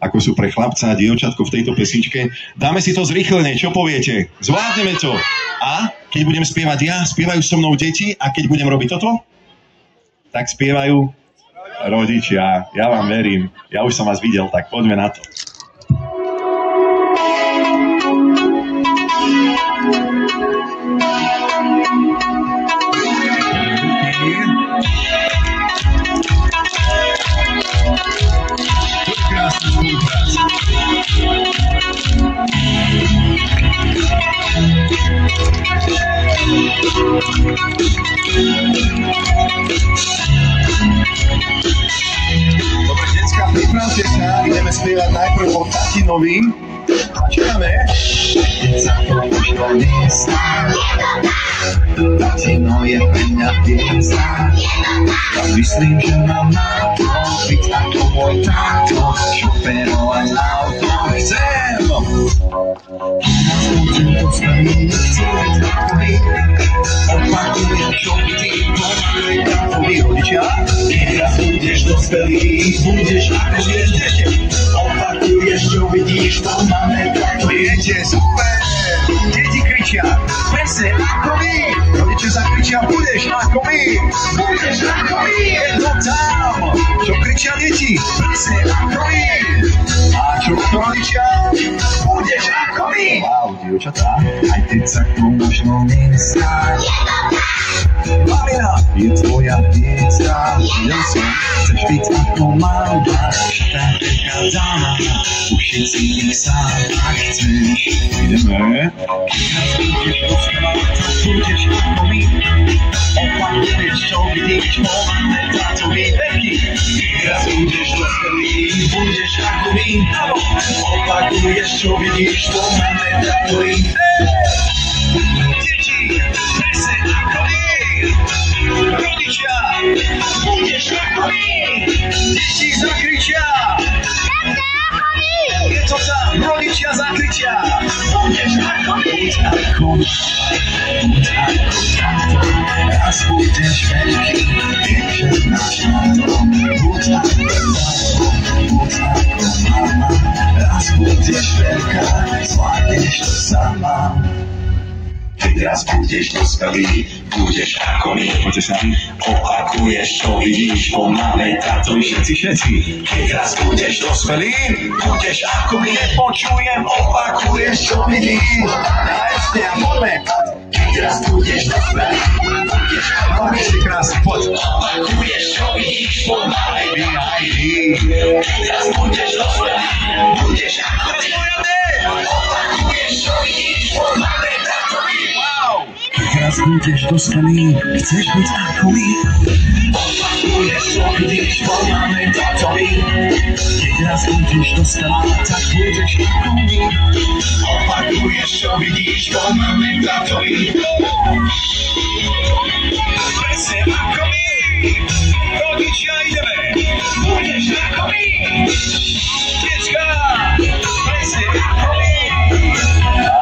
ako sú pre chlapca a dievčatko v tejto pesničke. Dáme si to zrýchlene, čo poviete? Zvládneme to. A keď budem spievať ja, spievajú so mnou deti a keď budem robiť toto, tak spievajú rodičia. Ja vám verím. Ja už som vás videl, tak poďme na to. Krásna spolupráca. Dobre, decká, pripravte sa, ideme spievať najprv o tatinovi. Začíname. Keď sa to možno nestá, tatino je pre mňa hviezda. Ja myslím, že mám na to byť ako môj táto, šoferovať auto chcem. Budem dospelý, chcem byť ako vy. Opakujem, čo ty pomaluj ako vy, rodičia. Keď raz budeš dospelý, budeš ako vieš. Opakuješ, čo vidíš, to máme tak. Viete, super. Deti kričia, presne ako vy. Rodiče zakričia, budeš ako my. Budeš ako my. Je to tam. Čo kričia deti? Presne ako my. A čo to rodičia? Budeš ako my. Wow, dievčatá. Aj keď sa to možno nestá. Marina, je tvoja hviezda. Ja som, chceš byť ako mama. Štáteľka dá, ušiť si ich sám, ak chceš. Ideme. Budeš dospelá, budeš ako my. Opakuješ, čo vidíš, pomáme tátovi veky. Raz budeš dospelý, budeš ako my. Opakuješ, čo vidíš, pomáme tátovi. Deti, presne ako my. Rodičia, budeš ako my. Deti zakričia. Je to tam, rodičia zakričia. Budeš ako my. Buď ako táto, raz budeš veľký, vieš, náš táto. Buď ako táto, buď ako mama, raz budeš veľká, zvládneš to sama. Keď raz budeš dospelý, budeš ako my. Poďte sami. Opakuješ, čo vidíš, pomáme táto všetci. Keď raz budeš dospelý, budeš ako my. Nepočujem, opakuješ, čo vidíš. Ešte a poďme. Keď raz budeš dospelý, budeš ako my. Si krásny, poď. Opakuješ, čo vidíš, pomáme táto. Keď raz budeš dospelý, budeš ako my. Opakuješ, čo vidíš, pomáme táto. Keď raz budeš dospelý, chceš byť ako my. Opakuješ, čo vidíš, pomáme tátovi. Keď raz budeš dospelá, tak budeš ako my. Opakuješ, čo vidíš, pomáme tátovi. Presne ako my. Rodičia, ideme. Budeš ako my. Decka, presne ako my.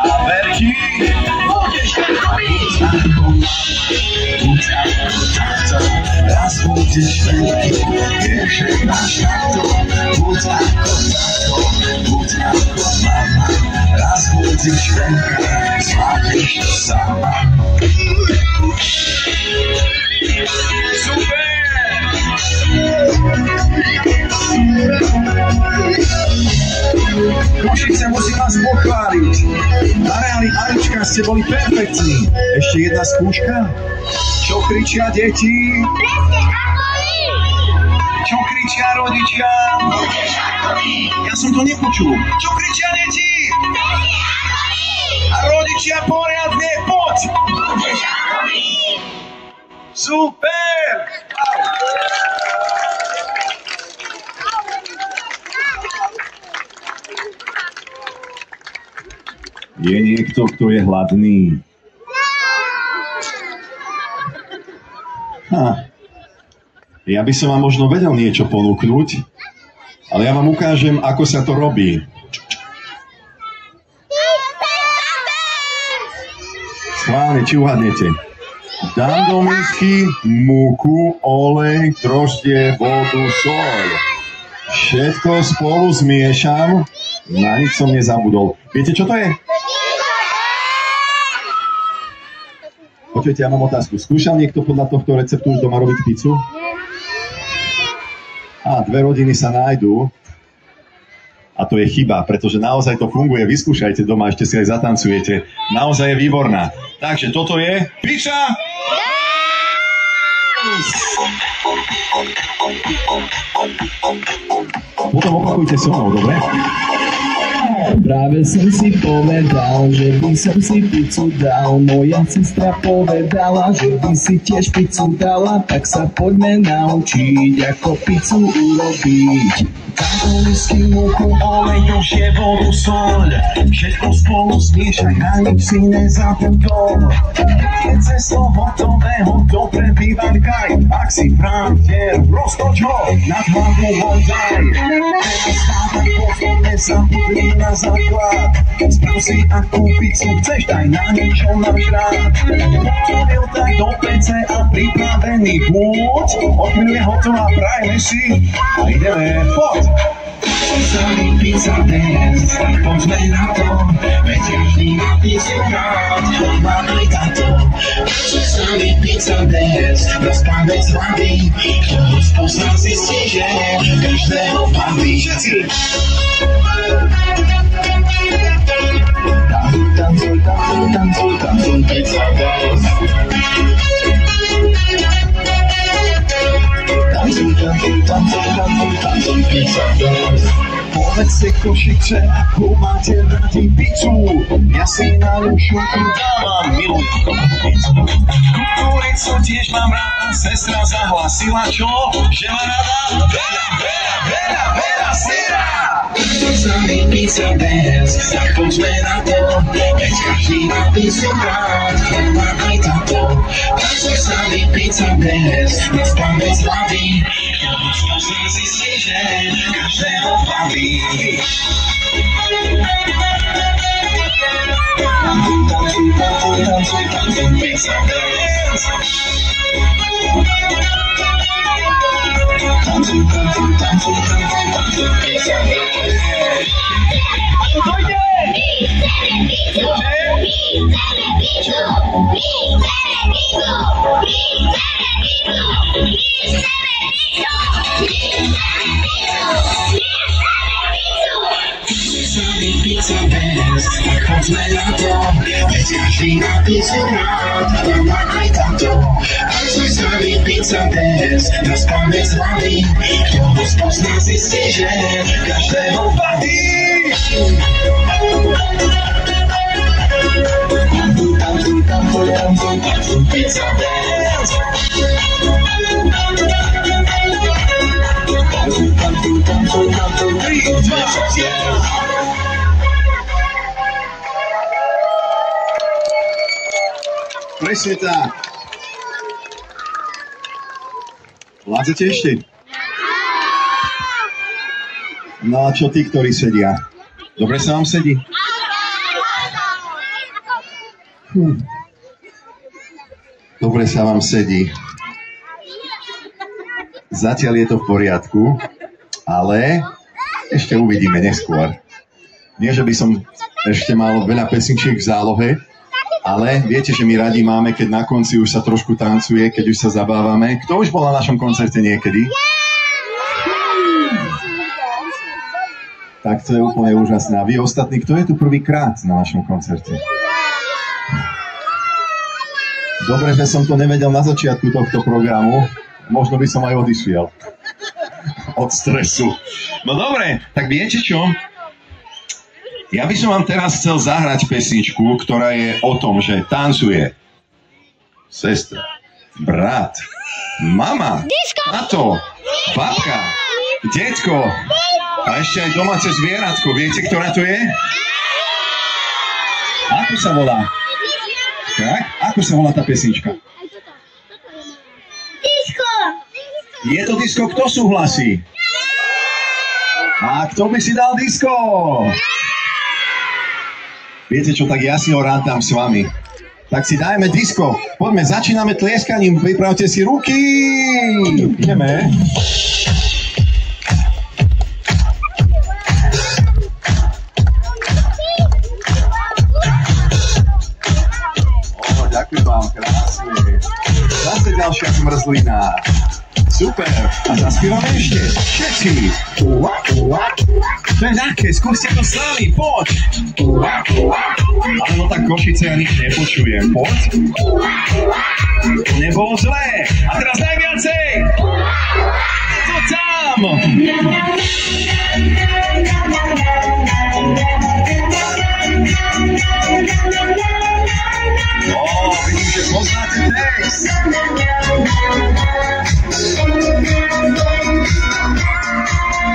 A veľký. Budeš ako my. Buď ako táto, raz budeš veľký, vieš, že máš táto. Buď ako táto, buď ako mama, raz budeš veľká, zvládneš to sama. Super! Košice, musím vás pochváliť. Na reáli Anička ste boli perfektní. Ešte jedna skúška. Čo kričia deti? Presne ako my! Čo kričia rodičia? Budeš ako my. Ja som to nepočul. Čo kričia deti? Presne ako my! A rodičia poriadne, poď! Budeš ako my. Super! Je niekto, kto je hladný? Ja by som vám možno vedel niečo ponúknuť, ale ja vám ukážem, ako sa to robí. Schválne, či uhadnete. Dám do misky múku, olej, droždie, vodu, soľ. Všetko spolu zmiešam. Na nič som nezabudol. Viete, čo to je? Počujete, ja mám otázku. Skúšal niekto podľa tohto receptu už doma robiť pizzu? A 2 rodiny sa nájdú. A to je chyba, pretože naozaj to funguje. Vyskúšajte doma, ešte si aj zatancujete. Naozaj je výborná. Takže toto je pizza! Potom opakujte so mnou, dobre? Práve som si povedal, že by som si pizzu dal. Moja sestra povedala, že by si tiež pizzu dala. Tak sa poďme naučiť, ako pizzu urobiť. Dám misky múku, olej, droždie, vodu, soľ. Všetko spolu zmiešaj, na nič si nezabudol. Je cesto hotového, dobre vyvarkaj. Ak si frajer, roztoč ho, nad hlavu ho daj. Teraz stávať pozor, nezabudni na základ. Sprav si akú pizzu chceš, daj na niečo máš rád. Hotovil daj do PC a pripravený buď. Od chvíľu je hotová, prajme si a ideme, poď. Sami pizza dance, tak poďme na to. Veď každý má pizzu rád, máme táto. Sami pizza dance, rozpadec hlavy. Kto ho spozná zistí, že každého baví. Všetci! Tancuj, tancuj, tancuj, tancuj, pizza dance. Tancuj, tancuj, tancuj, tancuj, tancuj, pizza dance. Zase Košice, ako máte radi pizzu, ja si na ňu šunku dávam, milujem pizzu. Kukuricu tiež mám rád, sestra zahlasila čo? Že má rada veľa syra. To sa mi pizza dance, tak poďme na to, veď každý má pizzu rád, má aj táto. To sa mi pizza dance, na spamäť slaví, to sa zistí, že každého baví. Tancuj, pizza dance. Tancuj, pizza dance. Ako to ide? Pizza dance, tak choďme na to, veď každý má pizzu rád, to má aj táto. Tancuj s nami pizza dance, na spamäť slaví, kto ho spozná zistí, že každého baví. Tancuj, pizza dance. Tancuj, 3, 2, 1. Presne tak. Vládzete ešte? No a čo tí, ktorí sedia? Dobre sa vám sedí? Dobre sa vám sedí. Zatiaľ je to v poriadku, ale ešte uvidíme neskôr. Nie, že by som ešte mal veľa pesničiek v zálohe, ale viete, že my radi máme, keď na konci už sa trošku tancuje, keď už sa zabávame. Kto už bol na našom koncerte niekedy? Tak to je úplne úžasné. A vy ostatní, kto je tu prvýkrát na našom koncerte? Dobre, že som to nevedel na začiatku tohto programu. Možno by som aj odišiel od stresu. No dobre, tak viete čo? Ja by som vám teraz chcel zahrať pesničku, ktorá je o tom, že tancuje sestra, brat, mama, tato, babka, detko a ešte aj domáce zvieratko. Viete, ktorá to je? Ako sa volá? Tak? Ako sa volá tá pesnička? Disko! Je to disko, kto súhlasí? A kto by si dal disko? Viete čo, tak ja si ho rád dám s vami. Tak si dajme disko. Poďme, začíname tlieskaním. Pripravte si ruky. Ideme. Ďakujem vám, krásne. Zase ďalšia zmrzlina. Super. A zaspívame ešte. Všetci. To je ľahké, skúste to s nami, poď. Ale no tak Košice ja nič nepočujem, poď. To nebolo zlé. A teraz najviacej. Je to tam. No, vidím, že poznáte text.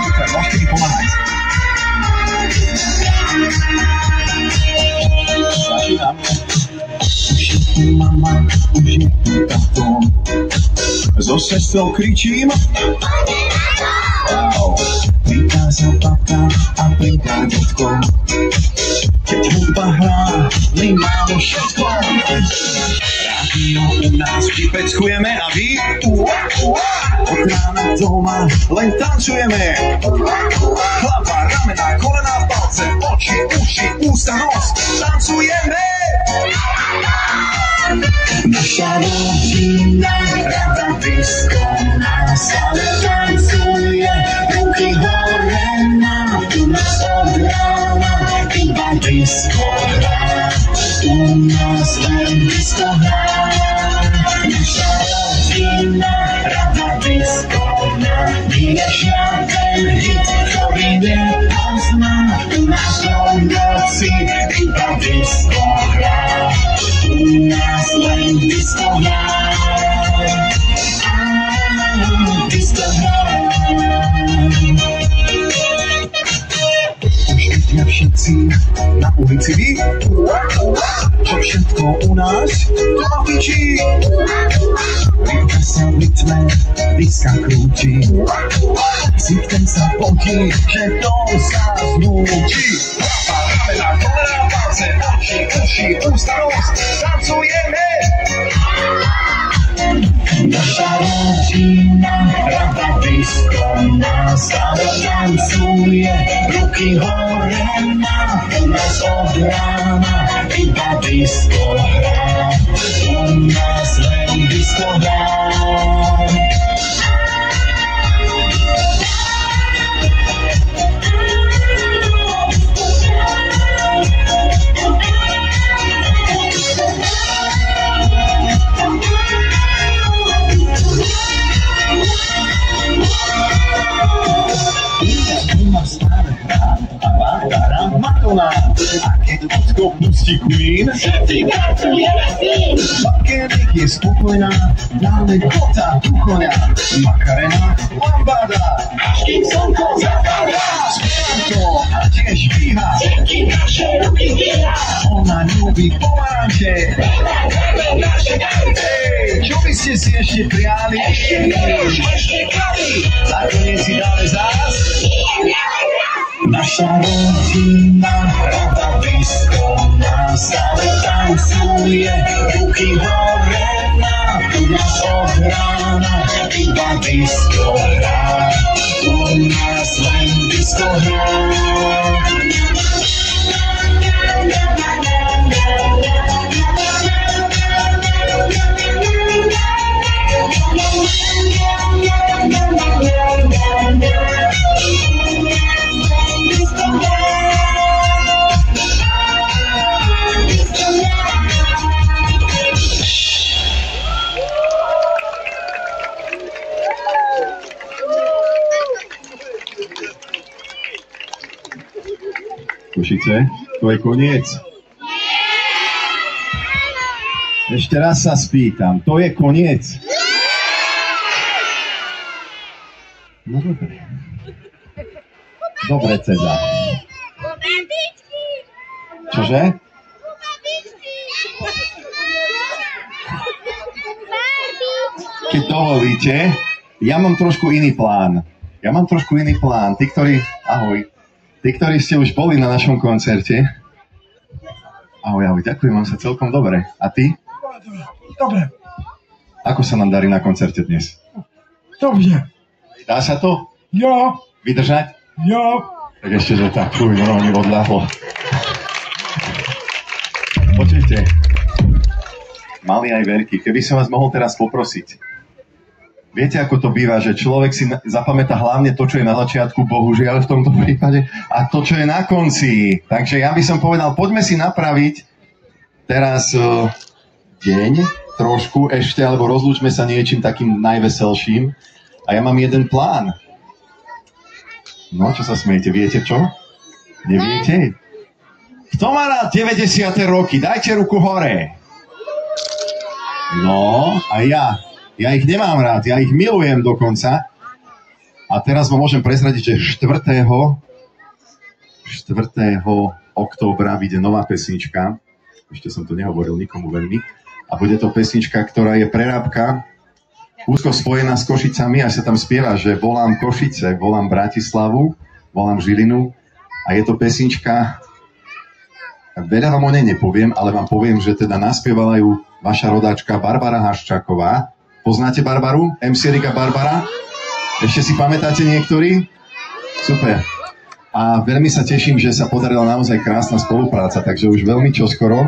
Super, môžete mi pomáhať. Začínam. Mama, už je to. So sestrou kričím. Wow. Pýta sa babka a pýta detko. Keď hudba hrá, my máme všetko. Rádio u nás vždy peckujeme a vy? Od rána doma len tancujeme. Hlava, ramena, kolená, palce, oči, uši, ústa, nos. Tancujeme! Naša rodina rada disko nás, ale tancuje. Ruky hore nám, tu nás od rána iba disko hrá. Tu nás len disko hrá. Naša rodina rada disko nám, nie je žiaden hit, ktorý nepozná. na noci iba disco hrá. U nás len disco hrá. Disco hrá. Už vidia všetci na ulici vy, čo všetko u nás doma fičí. Rybka sa vytme, diska krúti, zikten sa potí, že to sa znúči. Ramena, kolena, palce, oči, uši, ústa, nos, tancujeme. Naša rodina rada disco nás stále tancuje, ruky hore u nás od rána iba disco hrá. U nás len disco hrá. A keď odskok pustí Queen, všetci tancujeme s ním. Bakerik je spokojná, dáme kota tu konia. Makarena, lambada, až kým slnko zapadá. Spievam to a tiež dvíha, všetky naše ruky zdvíha. Ona ľúbi pomaranče, veľa naše garce. Čo by ste si ešte priali? Ešte než, ešte krali. Nakoniec si dáme zás. Naša rodina rada disco nás stále tancuje, ruky hore u nás od rána iba disco hrá. U nás len disco hrá. Košice, to je koniec. Ešte raz sa spýtam, to je koniec. No dobre. Dobre teda. Čože? Keď dovolíte, ja mám trošku iný plán. Tí, ktorí... Ahoj. Tí, ktorí ste už boli na našom koncerte. Ahoj, ďakujem, mám sa celkom dobre. A ty? Dobre. Ako sa nám darí na koncerte dnes? Dobre. Dá sa to? Jo. Vydržať? Jo. Tak ešte, že tak, mi odľahlo. Počujte, malý aj veľký, keby som vás mohol teraz poprosiť. Viete, ako to býva, že človek si zapamätá hlavne to, čo je na začiatku, bohužiaľ v tomto prípade, a to, čo je na konci. Takže ja by som povedal, poďme si napraviť teraz deň trošku ešte, alebo rozlúčme sa niečím takým najveselším. A ja mám jeden plán. No, čo sa smiete, viete čo? Neviete? Kto má rád 90. roky? Dajte ruku hore. No, a ja. Ja ich nemám rád, ja ich milujem dokonca. A teraz vám môžem prezradiť, že 4. októbra vyjde nová pesnička. Ešte som to nehovoril nikomu veľmi. A bude to pesnička, ktorá je prerábka, úzko spojená s Košicami, a sa tam spieva, že volám Košice, volám Bratislavu, volám Žilinu. A je to pesnička, veľa vám o nej nepoviem, ale vám poviem, že teda naspievala ju vaša rodáčka Barbara Haščáková. Poznáte Barbaru? MC Rika Barbara? Ešte si pamätáte niektorí? Super. A veľmi sa teším, že sa podarila naozaj krásna spolupráca, takže už veľmi čoskoro.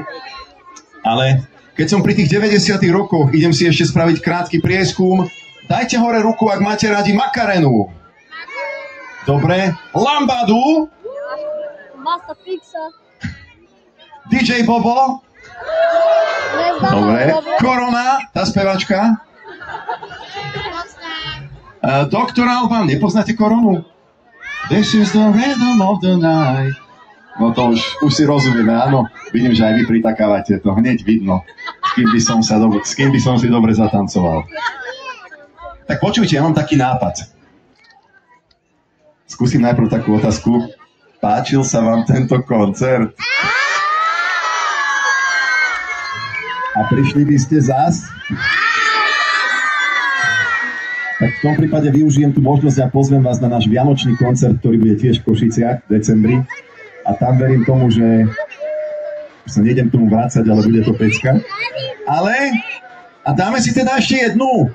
Ale keď som pri tých 90. rokoch, idem si ešte spraviť krátky prieskum. Dajte hore ruku, ak máte radi makarenu. Dobre. Lambadu. Masa Fixa. DJ Bobo. Dobre. Korona, tá spevačka. Doktor Alban, nepoznáte Koronu? This is the rhythm of the night. No to už si rozumieme, áno. Vidím, že aj vy pritakávate, to hneď vidno, s kým by som si dobre zatancoval. Tak počujte, ja mám taký nápad. Skúsim najprv takú otázku. Páčil sa vám tento koncert? A prišli by ste zás? Tak v tom prípade využijem tú možnosť a pozvem vás na náš vianočný koncert, ktorý bude tiež v Košiciach v decembri. A tam verím tomu, že sa nejdem k tomu vrácať, ale bude to pecka. A dáme si teda ešte jednu.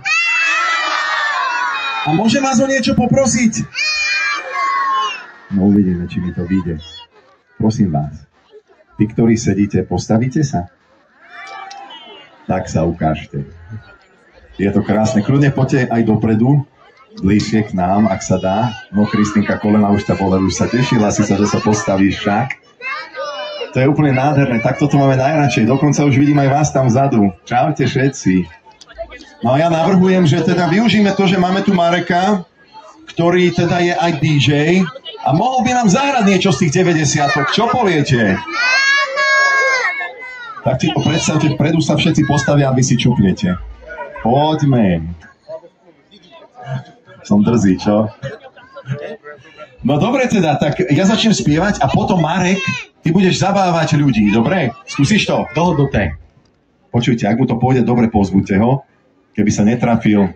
A môžem vás o niečo poprosiť? No uvidíme, či mi to vyjde. Prosím vás, tí, ktorí sedíte, postavíte sa? Tak sa ukážte. Je to krásne. Kľudne poďte aj dopredu, bližšie k nám, ak sa dá. No, Kristýnka, kolena už ťa boleli, už sa tešila si sa, že sa postavíš však. To je úplne nádherné, takto to máme najradšej. Dokonca už vidím aj vás tam vzadu. Čaute všetci. No a ja navrhujem, že teda využijeme to, že máme tu Mareka, ktorý teda je aj DJ a mohol by nám zahrať niečo z tých 90-tok. Čo poviete? Tak si to predstavte, vpredu sa všetci postavia a vy si čupnete. Poďme. Som drzý, čo? No dobre teda, tak ja začnem spievať a potom Marek, ty budeš zabávať ľudí, dobre? Skúsiš to? Dohodnuté. Počujte, ak mu to pôjde, dobre pozbuďte ho. Keby sa netrafil,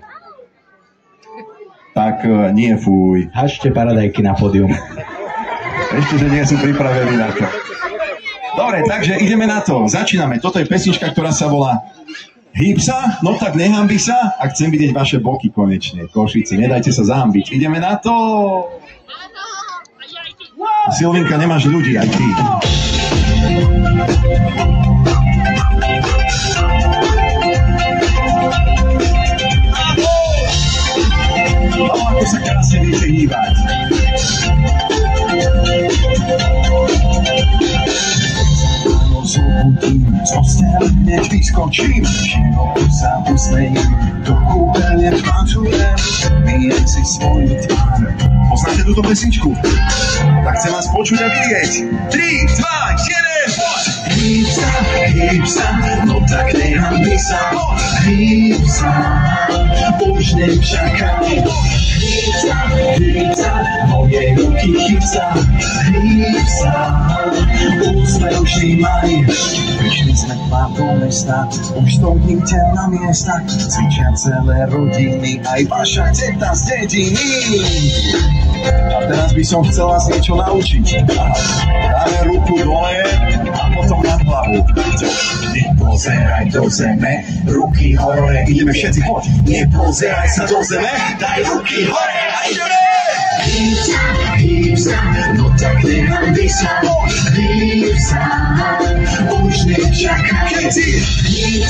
tak nie fuj. Hažte paradajky na pódium. Ešte, že nie sú pripravení na to. Dobre, takže ideme na to. Začíname. Toto je pesnička, ktorá sa volá Hýb sa, no tak nehambi sa a chcem vidieť vaše boky konečne. Košice, nedajte sa zahambiť. Ideme na to! Silvinka, nemáš ľudí, aj ty. No, ako sa krásne viete hýbať. Zobudím, zo stela hneď vyskočím, široko sa usmejím, do kúpeľne vtančujem, vyjem si svoju tvár. Poznáte túto pesničku? Tak chcem vás počuť a vidieť. 3, 2, 1, poď! Hýb sa, no tak nehambi sa, hýb sa, už nevšakaj. Hýb sa, moje ruky hýb sa, úsmev vždy maj. Prišli sme k vám do mesta, už stojíte na miesta, cvičia celé rodiny, aj vaša teta z dediny. A teraz by som chcel vás niečo naučiť. Dáme ruku dole a potom na hlavu. Nepozeraj do zeme, ruky hore. Ideme všetci, poď. Nepozeraj sa do zeme, daj ruky hore a ideme. Hýb sa, no tak nehambi sa, hýb sa, už nečakaj. Hýb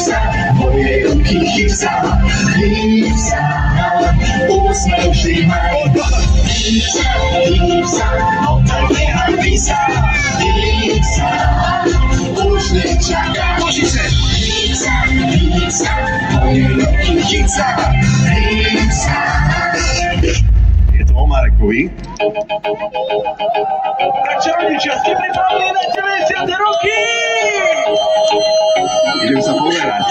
sa, moje ruky hýb sa, úsmev vždy maj. Hýb sa, no tak nehambi sa, hýb sa, už nečakaj. Košice! Hýb sa, moje ruky hýb sa, Je to o Marekovi. Tak čarovničia, ste pripravili na 90 roky? Idem sa poverať.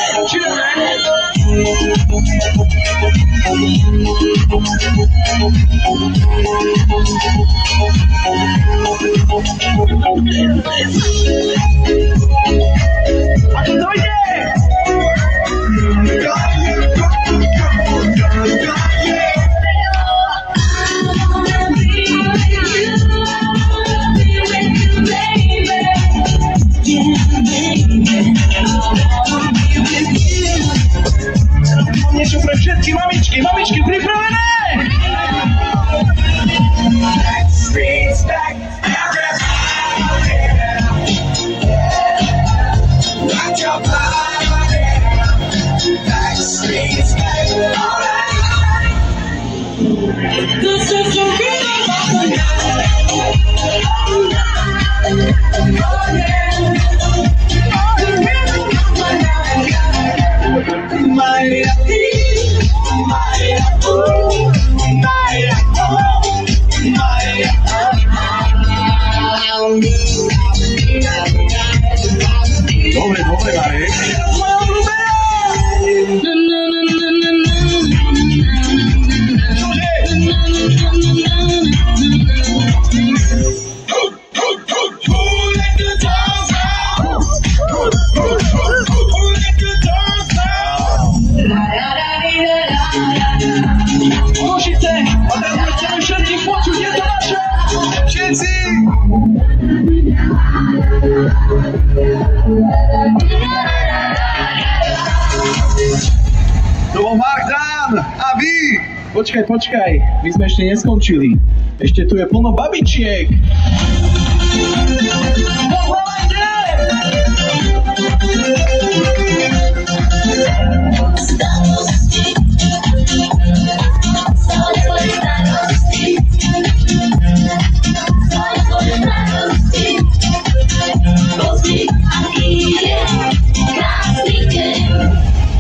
A to dojde! Niečo pre všetky mamičky pripravené? Dobre, Marek. Košice, a teraz chceme všetkých počuť, je to naše! Všetci! To bol Mark Dan a vy! Počkaj, my sme ešte neskončili. Ešte tu je plno babičiek.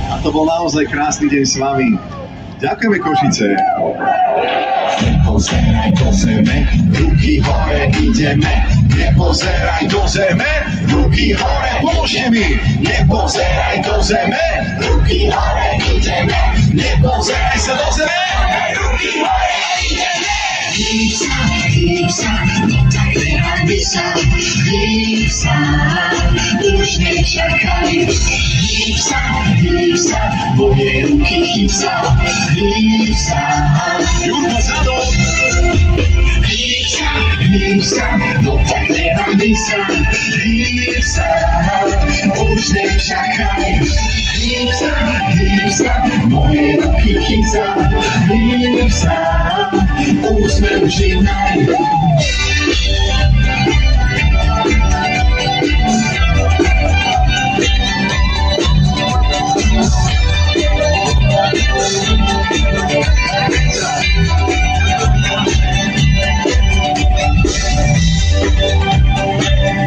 A to bol naozaj krásny deň s vami. Ďakujeme, Košice. Nepozeraj do zeme, ruky hore ideme. Nepozeraj do zeme, ruky hore, pomôžte mi. Nepozeraj do zeme, ruky hore ideme. Nepozeraj sa do zeme, ruky hore ideme. Hýb sa, no tak nerabí sa. Hýb sa, už nečakaj. Hýb sa, moje ruky hýb sa. Hýb sa, Jurko zadom! hýb sa, no tak nerabí sa. Hýb sa, už nečakaj. Hýb sa, moje ruky hýb sa. Hýb sa, úsmev vždy nájde.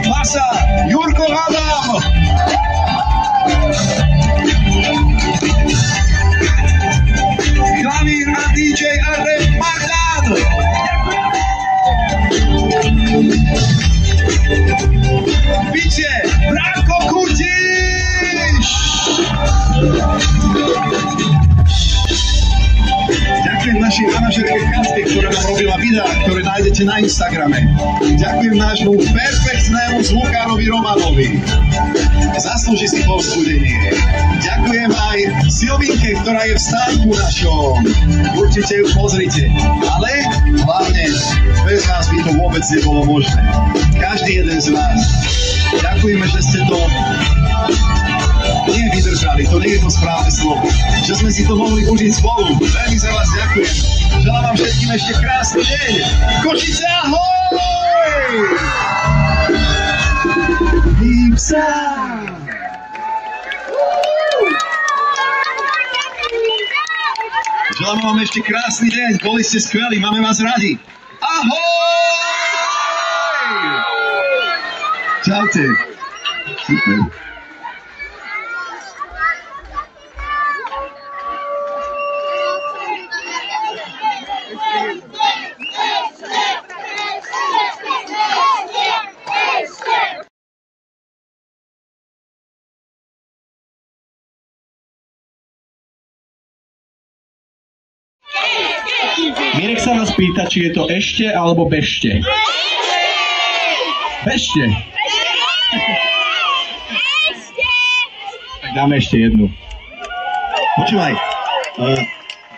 Masa, Jurko Adam! Klavír a DJ Aref Mardan! Bicie, Branko Kurtiš! Ďakujem našej manažerke Katke, ktorá nám robila videá, ktoré nájdete na Instagrame. Ďakujem nášmu perfektnému zvukárovi Romanovi. Zaslúži si povzbudenie. Ďakujem aj Silvinke, ktorá je v stánku našom. Určite ju pozrite. Ale hlavne bez vás by to vôbec nebolo možné. Každý jeden z vás. Ďakujeme, že ste to nevydržali, to nie je to správne slovo. Že sme si to mohli užiť spolu. Veľmi za vás ďakujem. Želám vám všetkým ešte krásny deň. Košice, ahoj! Hýb sa! Želám vám ešte krásny deň. Boli ste skvelí, máme vás radi. Ahoj! Čaute. Super. Mirek sa vás pýta, či je to ešte alebo bešte. Bešte. Tak dáme ešte jednu. Počúvaj,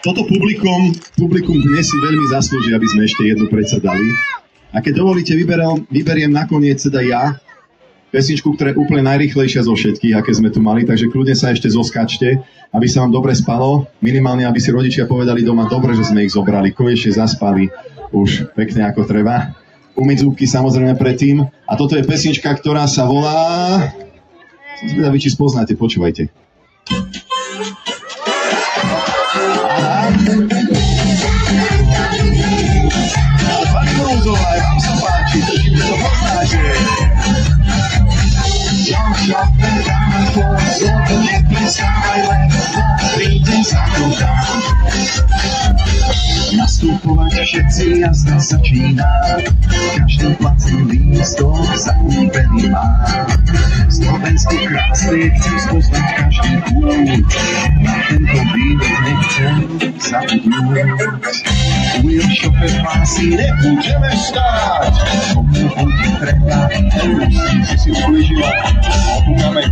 toto publikum dnes si veľmi zaslúži, aby sme ešte jednu predsa dali. A keď dovolíte, vyberiem nakoniec teda ja pesničku, ktorá je úplne najrýchlejšia zo všetkých, aké sme tu mali, takže kľudne sa ešte zoskačte, aby sa vám dobre spalo, minimálne aby si rodičia povedali doma, dobre, že sme ich zobrali, konečne zaspali už pekne ako treba. Umyť zúbky samozrejme predtým. A toto je pesnička, ktorá sa volá... Som zvedavý, či spoznáte, počúvajte. Pani Mouzová, vám sa páči, takže to poznáte. Nastupovať všetci jazda začína, každý placný lístok zakúpený má. 100 Slovensko krásne, chcem spoznať každý kút. Na tento výlet nechcem zabudnúť. Will Šofer hlási, nebudeme stáť. Komu hodí treba, musím si ublížila. Opúkame.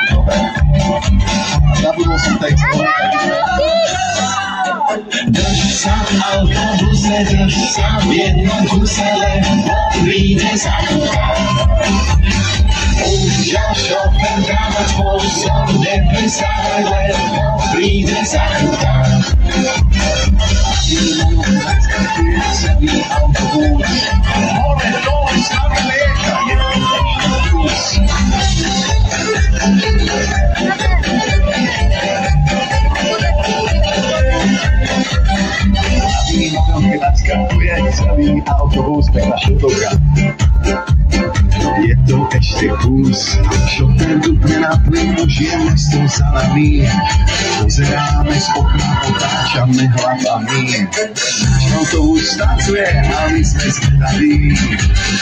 Dobre. Zabudol som text. Drž sa v autobuse, drž sa v jednom kuse, lebo príde zakúka. Už šofer dávať pozor, neprestávaj, lebo príde zakúka. Zaskakuje celý autobus, hore dole staví lieka, je to autobus. Nadskakuje celý autobus, pekná šotovka. Je to ešte kus, šofer dupne na plyn, už je mesto za nami. Pozeráme z okna, otáčame hlavami. Náš autobus stacuje a my sme zvedaví,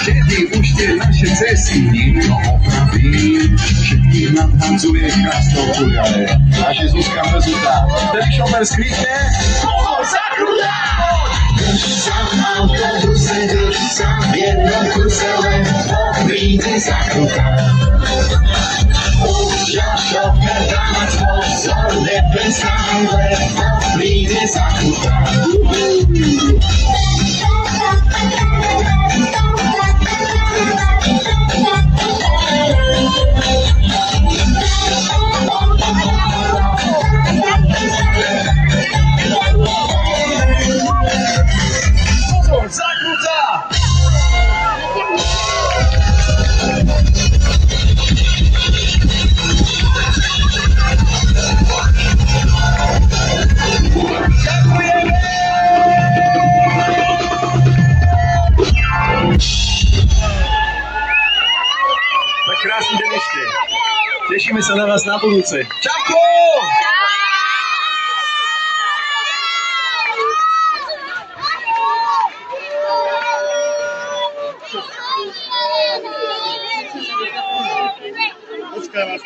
kedy už tie naše cesty nikto opraví. Všetkým nadhadzuje krásnou kujale, a že Zuzka mrzutá. Ten šofer skríkne, koho zakrúta! Drž sa v autobuse, drž sa v jednom kuse, lebo príde zakruta. Už šofer dávať pozor, neprestávaj, lebo príde zakruta. Krásny deň ešte. Tešíme sa na vás na budúce. Čauko! Počkaj vás,